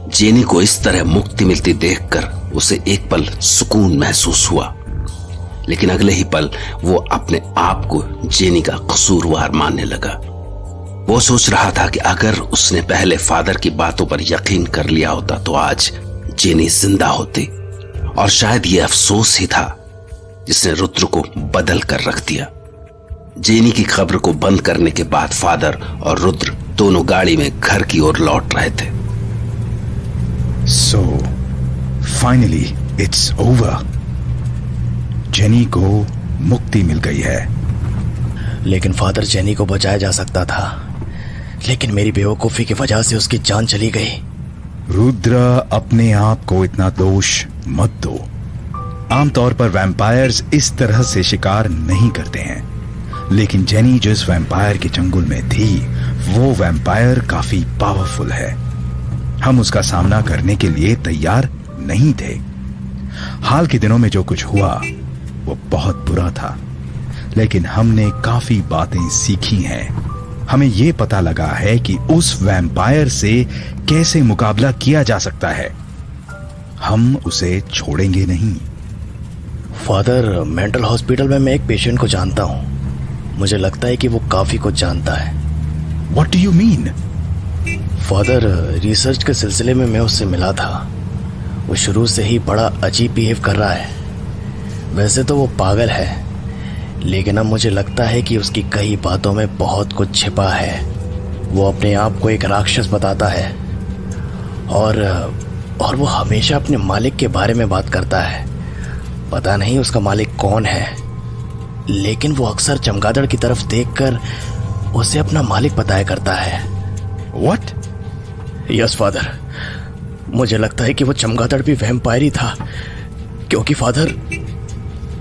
जेनी को इस तरह मुक्ति मिलती देखकर उसे एक पल सुकून महसूस हुआ, लेकिन अगले ही पल वो अपने आप को जेनी का कसूरवार मानने लगा। वो सोच रहा था कि अगर उसने पहले फादर की बातों पर यकीन कर लिया होता तो आज जेनी जिंदा होती, और शायद ये अफसोस ही था जिसने रुद्र को बदल कर रख दिया। जेनी की खबर को बंद करने के बाद फादर और रुद्र दोनों गाड़ी में घर की ओर लौट रहे थे। So finally it's over. Jenny को मुक्ति मिल गई है। लेकिन फादर, जेनी को बचाया जा सकता था, लेकिन मेरी बेवकूफी की वजह से उसकी जान चली गई। रुद्र, अपने आप को इतना दोष मत दो। आमतौर पर वैम्पायर्स इस तरह से शिकार नहीं करते हैं, लेकिन जेनी जिस वैम्पायर के चंगुल में थी वो वैम्पायर काफी पावरफुल है। हम उसका सामना करने के लिए तैयार नहीं थे। हाल के दिनों में जो कुछ हुआ वो बहुत बुरा था, लेकिन हमने काफी बातें सीखी हैं। हमें यह पता लगा है कि उस वैम्पायर से कैसे मुकाबला किया जा सकता है। हम उसे छोड़ेंगे नहीं। फादर, मेंटल हॉस्पिटल में मैं एक पेशेंट को जानता हूं। मुझे लगता है कि वो काफी कुछ जानता है। What do you mean? Father, research के सिलसिले में मैं उससे मिला था। वो शुरू से ही बड़ा अजीब बिहेव कर रहा है। वैसे तो वो पागल है, लेकिन अब मुझे लगता है कि उसकी कई बातों में बहुत कुछ छिपा है। वो अपने आप को एक राक्षस बताता है और वो हमेशा अपने मालिक के बारे में बात करता है। पता नहीं उसका मालिक कौन है, लेकिन वो अक्सर चमगादड़ की तरफ देखकर उसे अपना मालिक बताया करता है। What? यस फादर, मुझे लगता है कि वो चमगादड़ भी वैम्पायर ही था, क्योंकि father.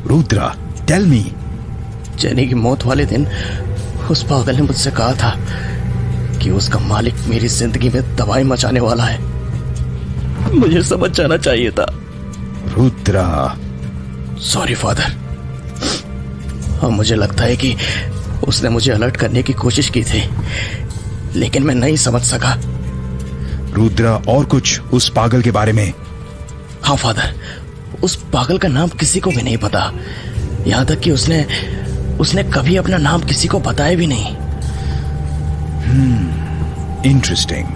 Rudra, tell me. Jenny की मौत वाले दिन उस पागल ने मुझसे कहा था कि उसका मालिक मेरी जिंदगी में तबाही मचाने वाला है। मुझे समझ जाना चाहिए था। Rudra, sorry father. अब मुझे लगता है कि उसने मुझे अलर्ट करने की कोशिश की थी, लेकिन मैं नहीं समझ सका। रुद्रा, और कुछ उस पागल के बारे में? हाँ फादर, उस पागल का नाम किसी को भी नहीं पता, यहां तक कि उसने कभी अपना नाम किसी को बताया भी नहीं। इंटरेस्टिंग।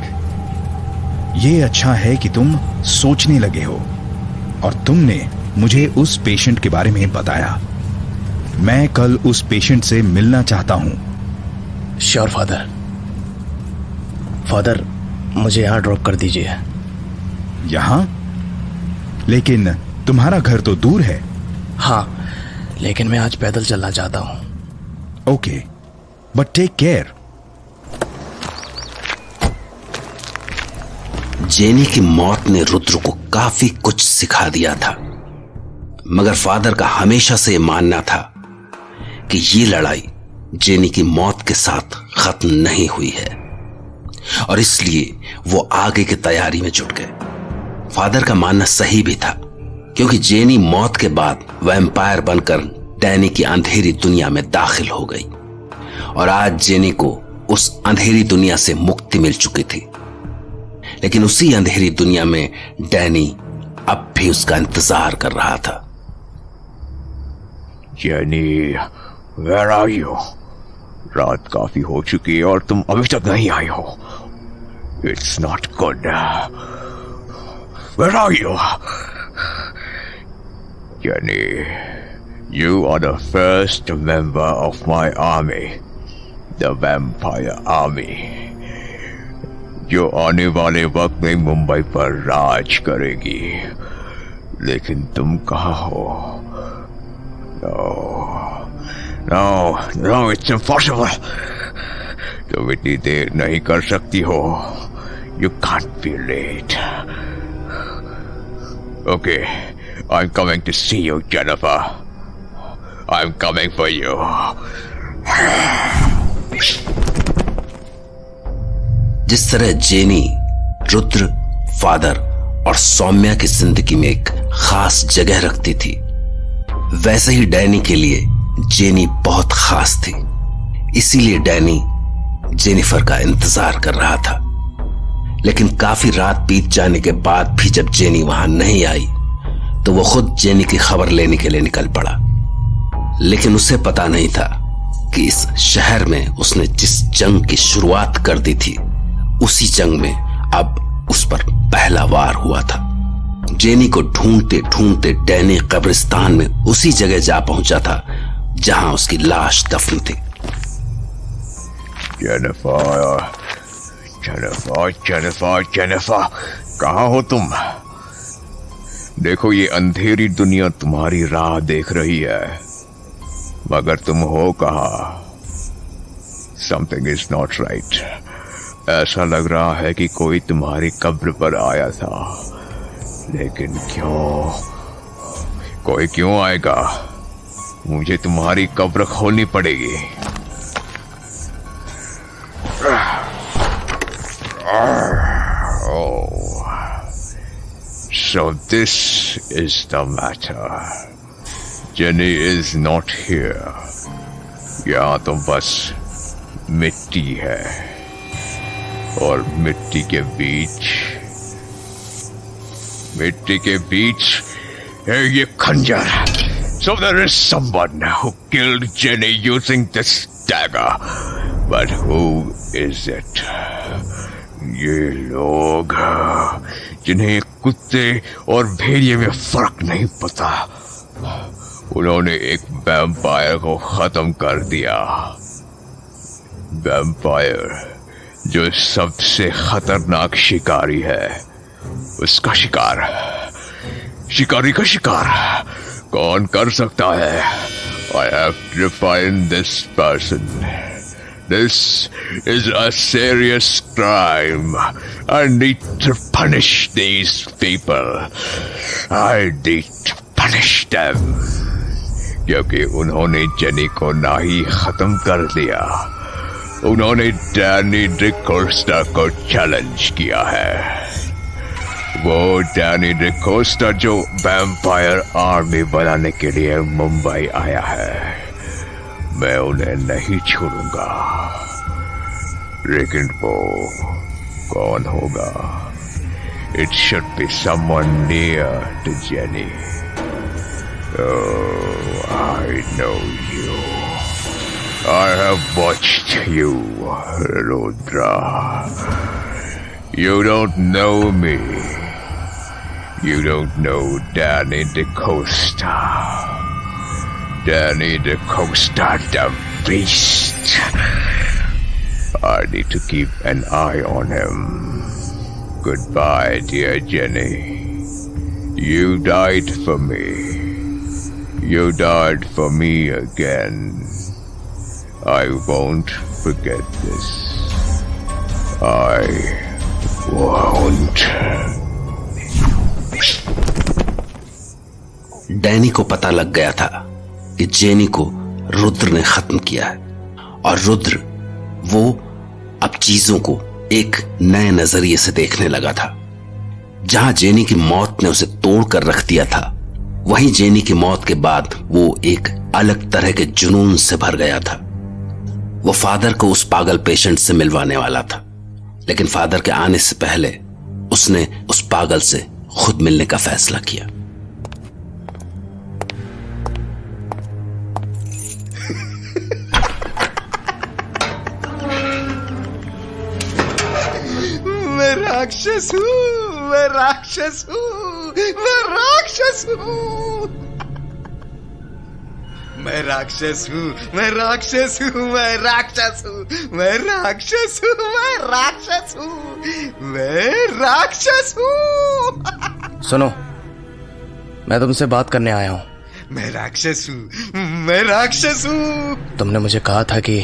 ये अच्छा है कि तुम सोचने लगे हो और तुमने मुझे उस पेशेंट के बारे में बताया। मैं कल उस पेशेंट से मिलना चाहता हूं। Sure father. फादर, मुझे यहाँ ड्रॉप कर दीजिए। यहां? लेकिन तुम्हारा घर तो दूर है। हाँ, लेकिन मैं आज पैदल चलना चाहता हूं। Okay, but take care. Jenny की मौत ने रुद्र को काफी कुछ सिखा दिया था, मगर फादर का हमेशा से मानना था कि ये लड़ाई जेनी की मौत के साथ खत्म नहीं हुई है, और इसलिए वो आगे की तैयारी में जुट गए। फादर का मानना सही भी था, क्योंकि जेनी मौत के बाद वैम्पायर बनकर डैनी की अंधेरी दुनिया में दाखिल हो गई, और आज जेनी को उस अंधेरी दुनिया से मुक्ति मिल चुकी थी। लेकिन उसी अंधेरी दुनिया में डैनी अब भी उसका इंतजार कर रहा था। Jenny, where are you? रात काफी हो चुकी है और तुम अभी तक नहीं आई हो। It's not good. Where are you? Jenny, you are the first member of my army, the Vampire Army, जो आने वाले वक्त में मुंबई पर राज करेगी। लेकिन तुम कहाँ हो? No, it's impossible. तुम इतनी देर नहीं कर सकती हो। You can't be late. Okay, I'm coming to see you, Jennifer. I'm coming for you. जिस तरह जेनी, रुद्र, फादर और सौम्या की जिंदगी में एक खास जगह रखती थी, वैसे ही डैनी के लिए जेनी बहुत खास थी। इसीलिए डैनी जेनिफर का इंतजार कर रहा था। लेकिन काफी रात बीत जाने के बाद भी जब जेनी वहां नहीं आई, तो वो खुद जेनी की खबर लेने के लिए निकल पड़ा। लेकिन उसे पता नहीं था कि इस शहर में उसने जिस जंग की शुरुआत कर दी थी, उसी जंग में अब उस पर पहला वार हुआ था। जेनी को ढूंढते ढूंढते डैनी कब्रिस्तान में उसी जगह जा पहुंचा था जहां उसकी लाश दफन थी। जेनिफर, कहाँ हो तुम? देखो, ये अंधेरी दुनिया तुम्हारी राह देख रही है, मगर तुम हो कहाँ? Something is not right. ऐसा लग रहा है कि कोई तुम्हारी कब्र पर आया था, लेकिन कोई क्यों आएगा? मुझे तुम्हारी कब्र खोलनी पड़ेगी। So this is the matter. Jenny is not here. यहाँ तो बस मिट्टी है, और मिट्टी के बीच है ये खंजर। So there is someone who killed Jenny using this dagger. But who is it? ये लोग जिन्हें कुत्ते और भेड़िए में फर्क नहीं पता, उन्होंने एक वैम्पायर को खत्म कर दिया। वैम्पायर जो सबसे खतरनाक शिकारी है, उसका शिकारी का शिकार कौन कर सकता है? I have to find this person. This is a serious crime. I need to punish these people. I need to punish them. क्योंकि उन्होंने जेनी को ना ही खत्म कर दिया, उन्होंने डैनी डिकोस्टा को चैलेंज किया है। वो डैनी डिकोस्टा जो वैम्पायर आर्मी बनाने के लिए मुंबई आया है। मैं उन्हें नहीं छोड़ूंगा। लेकिन वो कौन होगा? It should be someone near to Jenny. Oh, I know you. I have watched you, Rudra. You don't know me. You don't know Danny DeCosta. Danny the Costa the Beast. I need to keep an eye on him. Goodbye, dear Jenny. You died for me. You died for me again. I won't forget this. I won't. Danny को पता लग गया था कि jenny को रुद्र ने खत्म किया है, और रुद्र वो अब चीजों को एक नए नजरिए से देखने लगा था। जहां जेनी की मौत ने उसे तोड़कर रख दिया था, वहीं जेनी की मौत के बाद वो एक अलग तरह के जुनून से भर गया था। वो फादर को उस पागल पेशेंट से मिलवाने वाला था, लेकिन फादर के आने से पहले उसने उस पागल से खुद मिलने का फैसला किया। मैं राक्षस हूँ, मैं राक्षस हूँ, मैं राक्षस हूँ, मैं राक्षस हूँ, मैं राक्षस हूँ, मैं राक्षस हूँ, मैं राक्षस हूँ, मैं राक्षस हूँ, मैं राक्षस हूँ। सुनो, मैं तुमसे बात करने आया हूँ। मैं राक्षस हूँ, मैं राक्षस हूँ। तुमने मुझे कहा था कि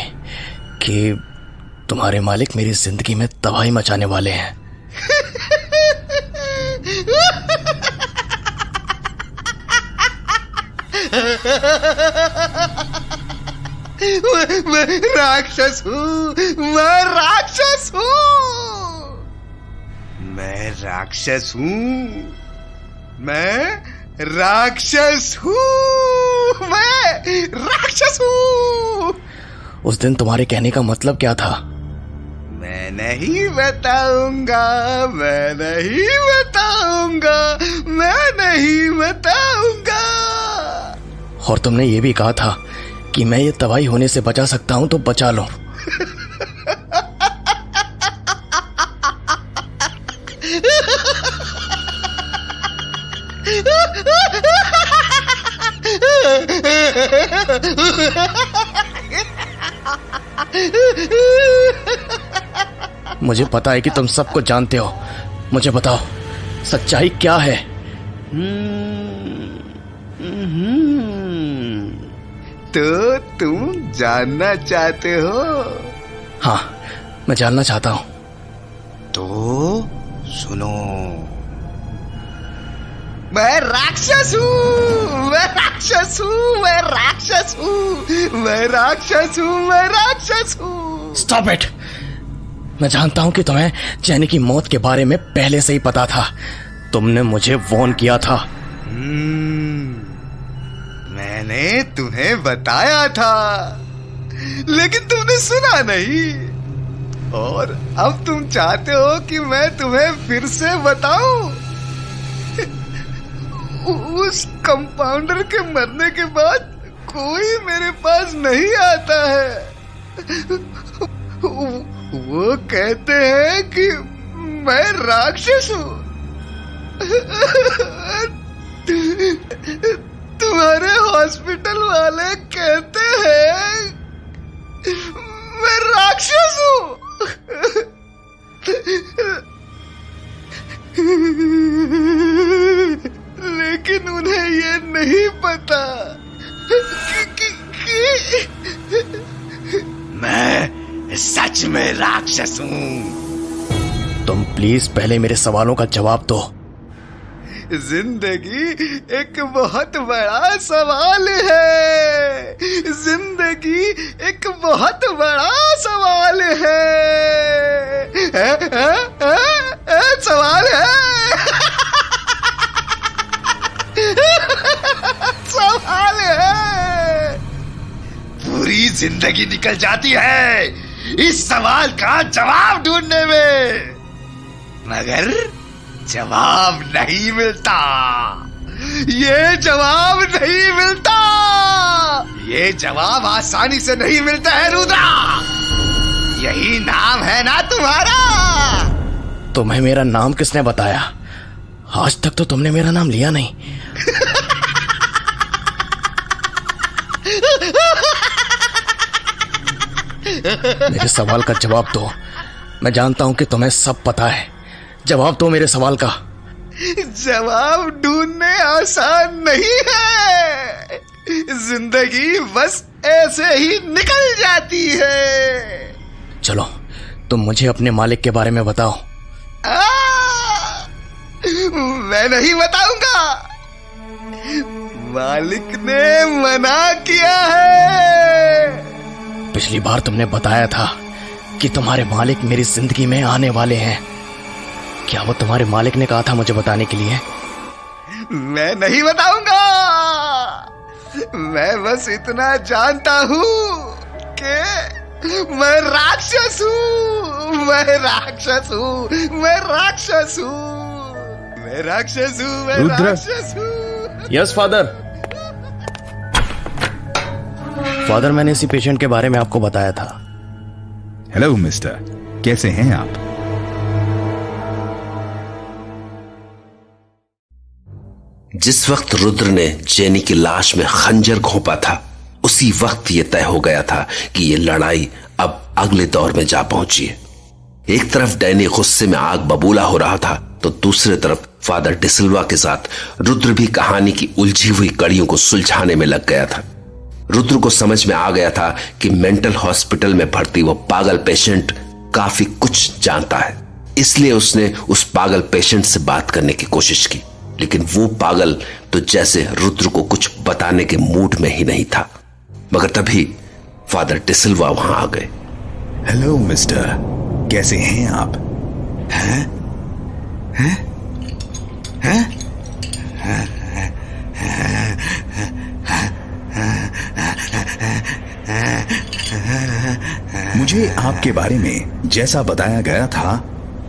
तुम्हारे मालिक मेरी जिंदगी में तबाही मचाने वाले हैं। मैं राक्षस हूँ, मैं राक्षस हूँ, मैं राक्षस हूँ, मैं राक्षस हूँ, मैं राक्षस हूँ। उस दिन तुम्हारे कहने का मतलब क्या था? मैं नहीं बताऊंगा, मैं नहीं बताऊंगा, मैं नहीं बताऊंगा। और तुमने ये भी कहा था कि मैं ये तबाही होने से बचा सकता हूं, तो बचा लो। मुझे पता है कि तुम सब कुछ जानते हो। मुझे बताओ, सच्चाई क्या है? तो तुम जानना चाहते हो? हाँ, मैं जानना चाहता हूँ। तो सुनो, मैं राक्षस हूँ, मैं राक्षस हूँ, मैं राक्षस हूँ, मैं राक्षस हूँ, मैं राक्षस हूँ। Stop it! मैं जानता हूँ कि तुम्हें जेनी की मौत के बारे में पहले से ही पता था। तुमने मुझे वॉर्न किया था। मैंने तुम्हें बताया था, लेकिन तुमने सुना नहीं, और अब तुम चाहते हो कि मैं तुम्हें फिर से बताऊं? उस कंपाउंडर के मरने के बाद कोई मेरे पास नहीं आता है। वो कहते हैं कि मैं राक्षस हूँ। तुम्हारे हॉस्पिटल वाले कहते हैं मैं राक्षस हूँ। लेकिन उन्हें ये नहीं पता कि मैं सच में राक्षस हूँ। तुम प्लीज पहले मेरे सवालों का जवाब दो। जिंदगी एक बहुत बड़ा सवाल है। जिंदगी एक बहुत बड़ा सवाल है। सवाल है। सवाल है। पूरी जिंदगी निकल जाती है इस सवाल का जवाब ढूंढने में, मगर जवाब नहीं मिलता। ये जवाब नहीं मिलता। ये जवाब आसानी से नहीं मिलता है रुद्रा। यही नाम है ना तुम्हारा। तुम्हें मेरा नाम किसने बताया? आज तक तो तुमने मेरा नाम लिया नहीं। मेरे सवाल का जवाब दो। मैं जानता हूं कि तुम्हें सब पता है। जवाब दो मेरे सवाल का। जवाब ढूंढने आसान नहीं है। जिंदगी बस ऐसे ही निकल जाती है। चलो तुम मुझे अपने मालिक के बारे में बताओ। मैं नहीं बताऊंगा। मालिक ने मना किया है। पिछली बार तुमने बताया था कि तुम्हारे मालिक मेरी जिंदगी में आने वाले हैं। क्या वो तुम्हारे मालिक ने कहा था मुझे बताने के लिए? मैं नहीं बताऊंगा। मैं बस इतना जानता हूं कि मैं राक्षस हूं। मैं राक्षस हूं। मैं राक्षस हूं। मैं राक्षस हूं। मैं राक्षस हूं। Yes father. फादर, मैंने इसी पेशेंट के बारे में आपको बताया था। हेलो मिस्टर, कैसे हैं आप? जिस वक्त रुद्र ने जेनी की लाश में खंजर घोंपा था, उसी वक्त यह तय हो गया था कि यह लड़ाई अब अगले दौर में जा पहुंची है। एक तरफ डैनी गुस्से में आग बबूला हो रहा था, तो दूसरी तरफ फादर डिसिल्वा के साथ रुद्र भी कहानी की उलझी हुई कड़ियों को सुलझाने में लग गया था। रुद्र को समझ में आ गया था कि मेंटल हॉस्पिटल में भर्ती वो पागल पेशेंट काफी कुछ जानता है। इसलिए उसने उस पागल पेशेंट से बात करने की कोशिश की, लेकिन वो पागल तो जैसे रुद्र को कुछ बताने के मूड में ही नहीं था। मगर तभी फादर डिसिल्वा वहां आ गए। हेलो मिस्टर, कैसे हैं आप? हैं? हैं? हैं? मुझे आपके बारे में जैसा बताया गया था,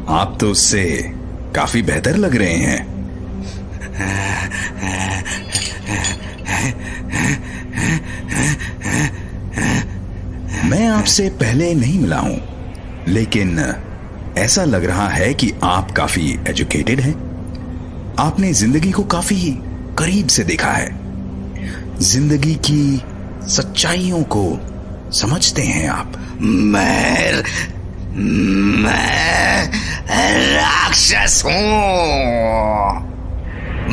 आप तो उससे काफी बेहतर लग रहे हैं। मैं आपसे पहले नहीं मिला हूं, लेकिन ऐसा लग रहा है कि आप काफी एजुकेटेड हैं। आपने जिंदगी को काफी करीब से देखा है। जिंदगी की सच्चाइयों को समझते हैं आप। मैं राक्षस हूं।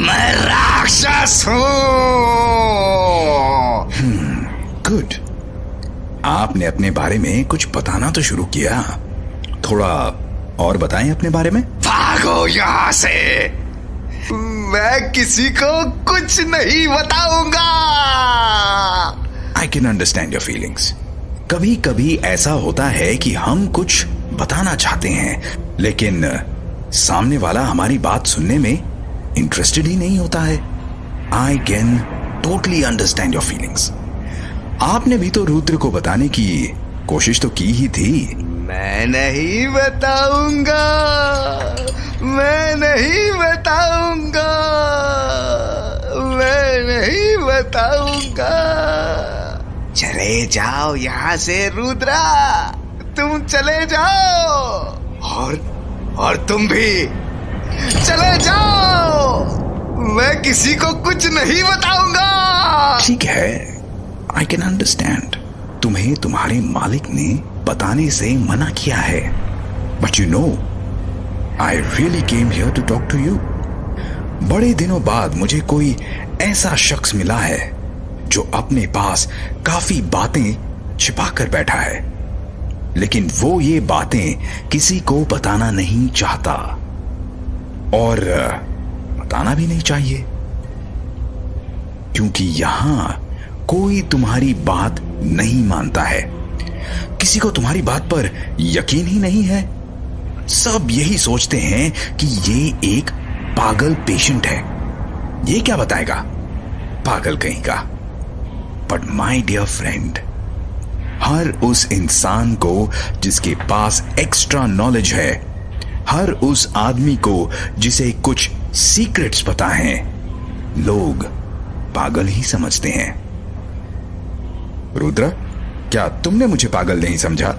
मैं राक्षस हूं। गुड। आपने अपने बारे में कुछ बताना तो शुरू किया। थोड़ा और बताएं अपने बारे में। भागो यहां से। मैं किसी को कुछ नहीं बताऊंगा। I can understand your feelings. कभी कभी ऐसा होता है कि हम कुछ बताना चाहते हैं, लेकिन सामने वाला हमारी बात सुनने में इंटरेस्टेड ही नहीं होता है। I can totally understand your feelings. आपने भी तो रुद्र को बताने की कोशिश तो की ही थी। मैं नहीं बताऊंगा। मैं नहीं बताऊंगा। मैं नहीं बताऊंगा। चले जाओ यहां से रुद्रा। तुम चले जाओ। और तुम भी चले जाओ। मैं किसी को कुछ नहीं बताऊंगा। ठीक है, आई कैन अंडरस्टैंड। तुम्हें तुम्हारे मालिक ने बताने से मना किया है, but you know, I really came here to talk to you. बड़े दिनों बाद मुझे कोई ऐसा शख्स मिला है जो अपने पास काफी बातें छिपा कर बैठा है, लेकिन वो ये बातें किसी को बताना नहीं चाहता, और बताना भी नहीं चाहिए, क्योंकि यहां कोई तुम्हारी बात नहीं मानता है। किसी को तुम्हारी बात पर यकीन ही नहीं है। सब यही सोचते हैं कि ये एक पागल पेशेंट है। ये क्या बताएगा, पागल कहीं का। बट माय डियर फ्रेंड, हर उस इंसान को जिसके पास एक्स्ट्रा नॉलेज है, हर उस आदमी को जिसे कुछ सीक्रेट्स पता हैं, लोग पागल ही समझते हैं। रुद्र, क्या तुमने मुझे पागल नहीं समझा?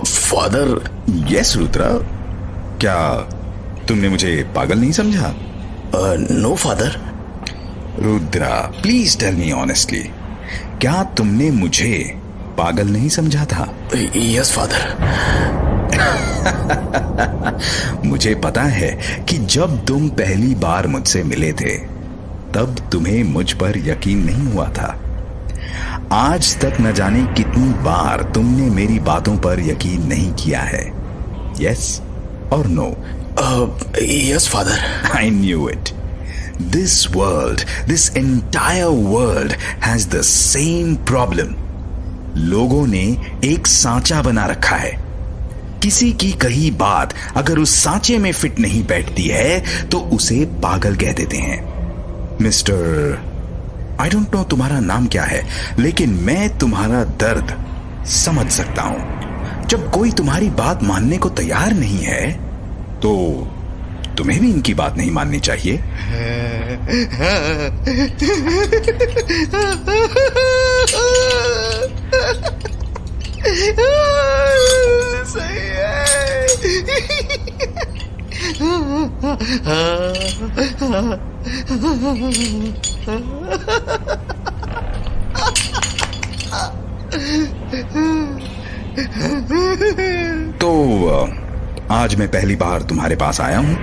फादर। यस रुद्र, क्या तुमने मुझे पागल नहीं समझा? No father. Rudra, please tell me honestly, क्या तुमने मुझे पागल नहीं समझा था? Yes father. मुझे पता है कि जब तुम पहली बार मुझसे मिले थे तब तुम्हें मुझ पर यकीन नहीं हुआ था। आज तक न जाने कितनी बार तुमने मेरी बातों पर यकीन नहीं किया है। यस और no? Yes father. I knew it. This world, this entire world has the same problem. लोगों ने एक सांचा बना रखा है। किसी की कही बात अगर उस सांचे में फिट नहीं बैठती है तो उसे पागल कह देते हैं। मिस्टर, आई डोंट नो तुम्हारा नाम क्या है, लेकिन मैं तुम्हारा दर्द समझ सकता हूं। जब कोई तुम्हारी बात मानने को तैयार नहीं है तो तुम्हें भी इनकी बात नहीं माननी चाहिए। सही है। तो आज मैं पहली बार तुम्हारे पास आया हूं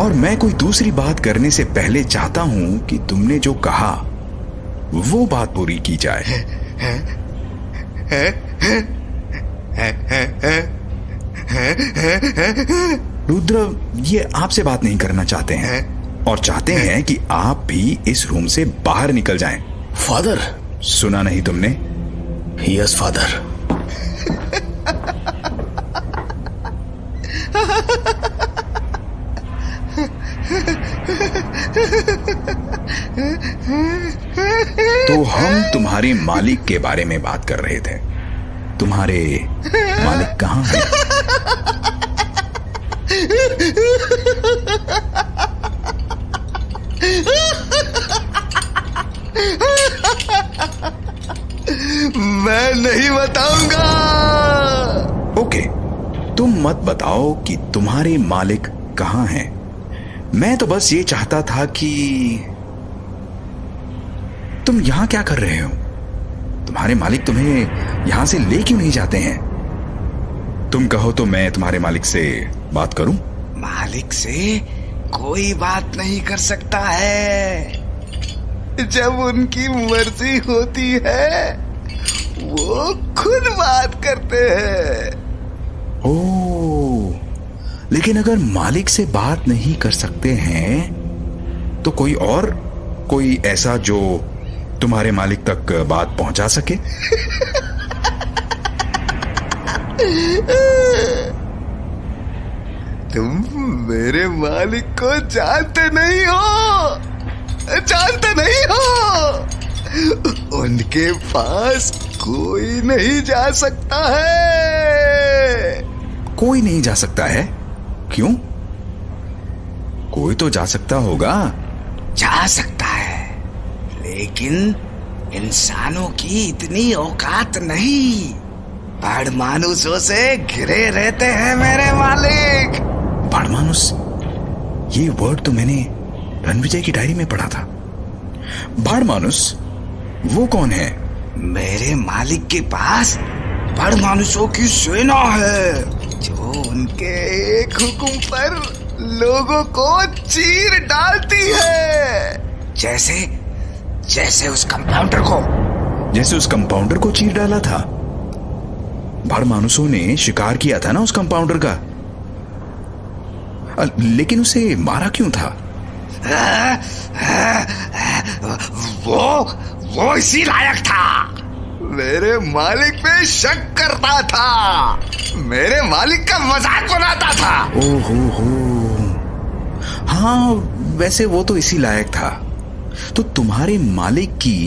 और मैं कोई दूसरी बात करने से पहले चाहता हूं कि तुमने जो कहा वो बात पूरी की जाए। रुद्र ये आपसे बात नहीं करना चाहते हैं और चाहते हैं कि आप भी इस रूम से बाहर निकल जाएं। फादर। सुना नहीं तुमने? Yes father. तो हम तुम्हारे मालिक के बारे में बात कर रहे थे। तुम्हारे मालिक कहाँ हैं? मैं नहीं बताऊंगा। ओके, तुम मत बताओ कि तुम्हारे मालिक कहाँ हैं। मैं तो बस ये चाहता था कि तुम यहां क्या कर रहे हो? तुम्हारे मालिक तुम्हें यहां से ले क्यों नहीं जाते हैं? तुम कहो तो मैं तुम्हारे मालिक से बात करूं? मालिक से कोई बात नहीं कर सकता है। जब उनकी मर्जी होती है वो खुद बात करते हैं। ओह, लेकिन अगर मालिक से बात नहीं कर सकते हैं तो कोई ऐसा जो तुम्हारे मालिक तक बात पहुंचा सके? तुम मेरे मालिक को जानते नहीं हो, जानते नहीं हो। उनके पास कोई नहीं जा सकता है। कोई नहीं जा सकता है? क्यों? कोई तो जा सकता होगा। जा सकता है, लेकिन इंसानों की इतनी औकात नहीं। बड़ मानुसों से घिरे रहते हैं मेरे मालिक। बड़ मानुस, ये वर्ड तो मैंने रणविजय की डायरी में पढ़ा था। बड़ मानुस वो कौन है? मेरे मालिक के पास बड़ मानुसों की सेना है जो उनके एक हुक्म पर लोगों को चीर डालती है। जैसे उस कंपाउंडर को। जैसे उस कंपाउंडर को चीर डाला था? बड़ मानुसों ने शिकार किया था ना उस कंपाउंडर का, लेकिन उसे मारा क्यों था? वो इसी लायक था। मेरे मालिक पे शक करता था, मेरे मालिक का मजाक बनाता था। ओहो, हाँ वैसे वो तो इसी लायक था। तो तुम्हारे मालिक की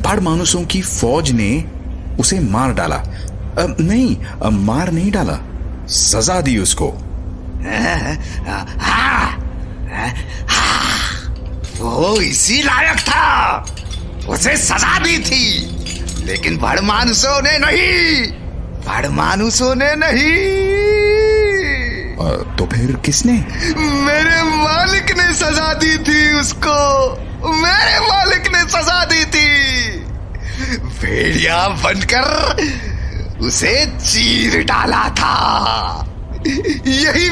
बड़ मानुसों की फौज ने उसे मार डाला? नहीं, मार नहीं डाला, सजा दी उसको। वो इसी लायक था, उसे सजा दी थी, लेकिन बड़ मानुसों ने नहीं। बड़ मानुसों ने नहीं। तो फिर किसने? मेरे मालिक ने सजा दी थी उसको। मेरे मालिक ने सजा दी थी। भेड़िया बनकर उसे चीर डाला था। यहीं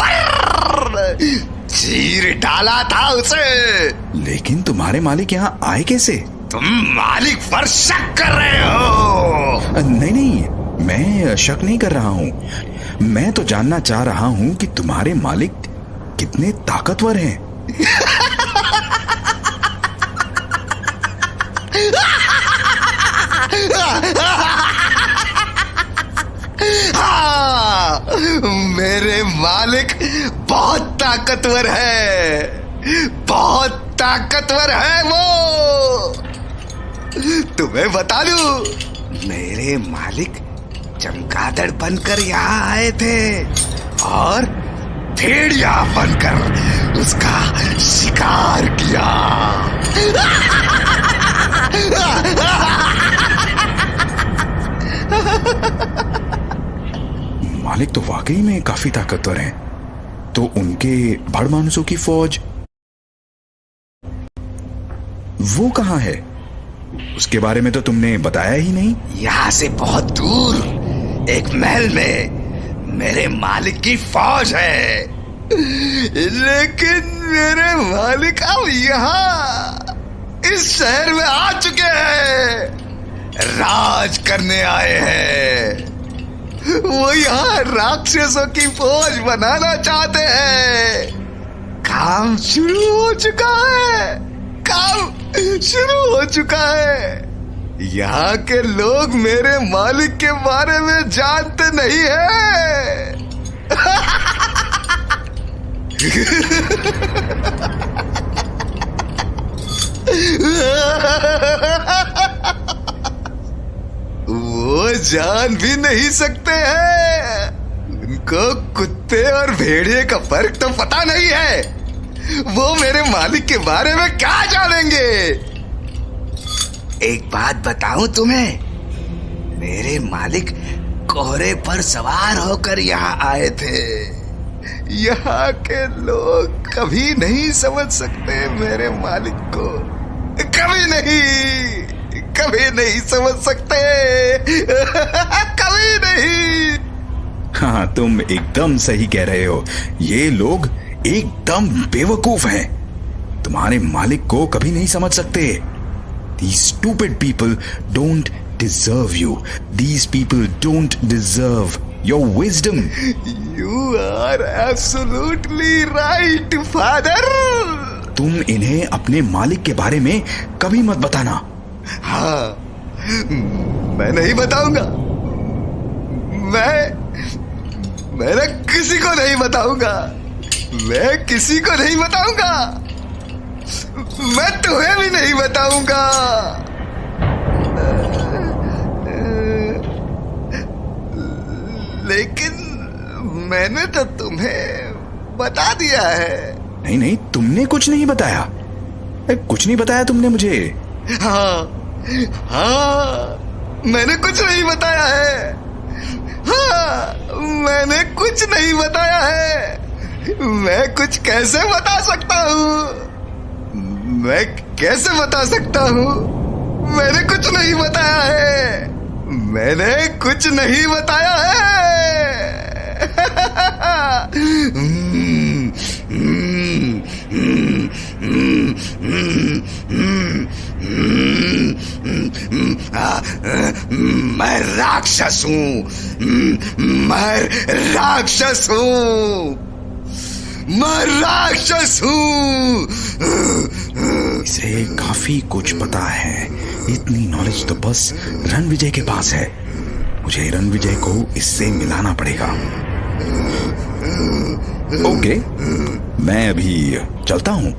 पर चीर डाला था उसे। लेकिन तुम्हारे मालिक यहाँ आए कैसे? तुम मालिक पर शक कर रहे हो? नहीं, मैं शक नहीं कर रहा हूँ। मैं तो जानना चाह रहा हूँ कि तुम्हारे मालिक कितने ताकतवर हैं। हाँ, मेरे मालिक बहुत ताकतवर है, बहुत ताकतवर है वो। तुम्हें बता दूं, मेरे मालिक चमगादड़ बनकर यहाँ आए थे और भेड़िया बनकर उसका शिकार किया। मालिक तो वाकई में काफी ताकतवर हैं। तो उनके बड़ मानुसों की फौज वो कहाँ है? उसके बारे में तो तुमने बताया ही नहीं। यहाँ से बहुत दूर एक महल में मेरे मालिक की फौज है, लेकिन मेरे मालिक अब यहाँ इस शहर में आ चुके हैं, राज करने आए हैं। वो यहाँ राक्षसों की फौज बनाना चाहते हैं। काम शुरू हो चुका है, काम शुरू हो चुका है। यहाँ के लोग मेरे मालिक के बारे में जानते नहीं है। वो जान भी नहीं सकते हैं। उनको कुत्ते और भेड़िए का फर्क तो पता नहीं है। वो मेरे मालिक के बारे में क्या जानेंगे? एक बात बताऊं तुम्हें, मेरे मालिक कोहरे पर सवार होकर यहाँ आए थे। यहाँ के लोग कभी नहीं समझ सकते मेरे मालिक को, कभी नहीं समझ सकते। कभी नहीं। हाँ, तुम एकदम सही कह रहे हो। ये लोग एकदम बेवकूफ हैं। तुम्हारे मालिक को कभी नहीं समझ सकते। These stupid people don't deserve you. These people don't deserve your wisdom. You are absolutely right, father. तुम इन्हें अपने मालिक के बारे में कभी मत बताना। हाँ, मैं नहीं बताऊंगा। मैं किसी को नहीं बताऊंगा। मैं किसी को नहीं बताऊंगा। मैं तुम्हें भी नहीं बताऊंगा। लेकिन मैंने तो तुम्हें बता दिया है। नहीं, तुमने कुछ नहीं बताया। कुछ नहीं बताया तुमने मुझे। हाँ, मैंने कुछ नहीं बताया है। हाँ, मैंने कुछ नहीं बताया है। मैं कुछ कैसे बता सकता हूँ? मैं कैसे बता सकता हूँ? मैंने कुछ नहीं बताया है। मैंने कुछ नहीं बताया है। मैं राक्षस हूँ। मैं राक्षस हूँ। मैं राक्षस हूँ। इसे काफी कुछ पता है। इतनी नॉलेज तो बस रणविजय के पास है। मुझे रणविजय को इससे मिलाना पड़ेगा। ओके, मैं अभी चलता हूँ।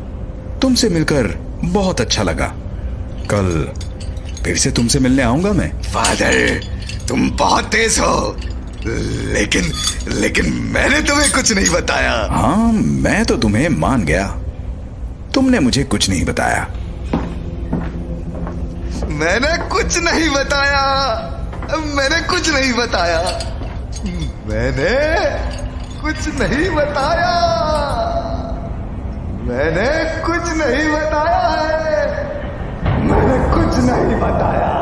तुमसे मिलकर बहुत अच्छा लगा। कल फिर से तुमसे मिलने आऊंगा मैं। फादर, तुम बहुत तेज हो, लेकिन मैंने तुम्हें कुछ नहीं बताया। हाँ, मैं तो तुम्हें मान गया। तुमने मुझे कुछ नहीं बताया। मैंने कुछ नहीं बताया। मैंने कुछ नहीं बताया। मैंने कुछ नहीं बताया। मैंने कुछ नहीं बताया है। तुमने कुछ नहीं बताया।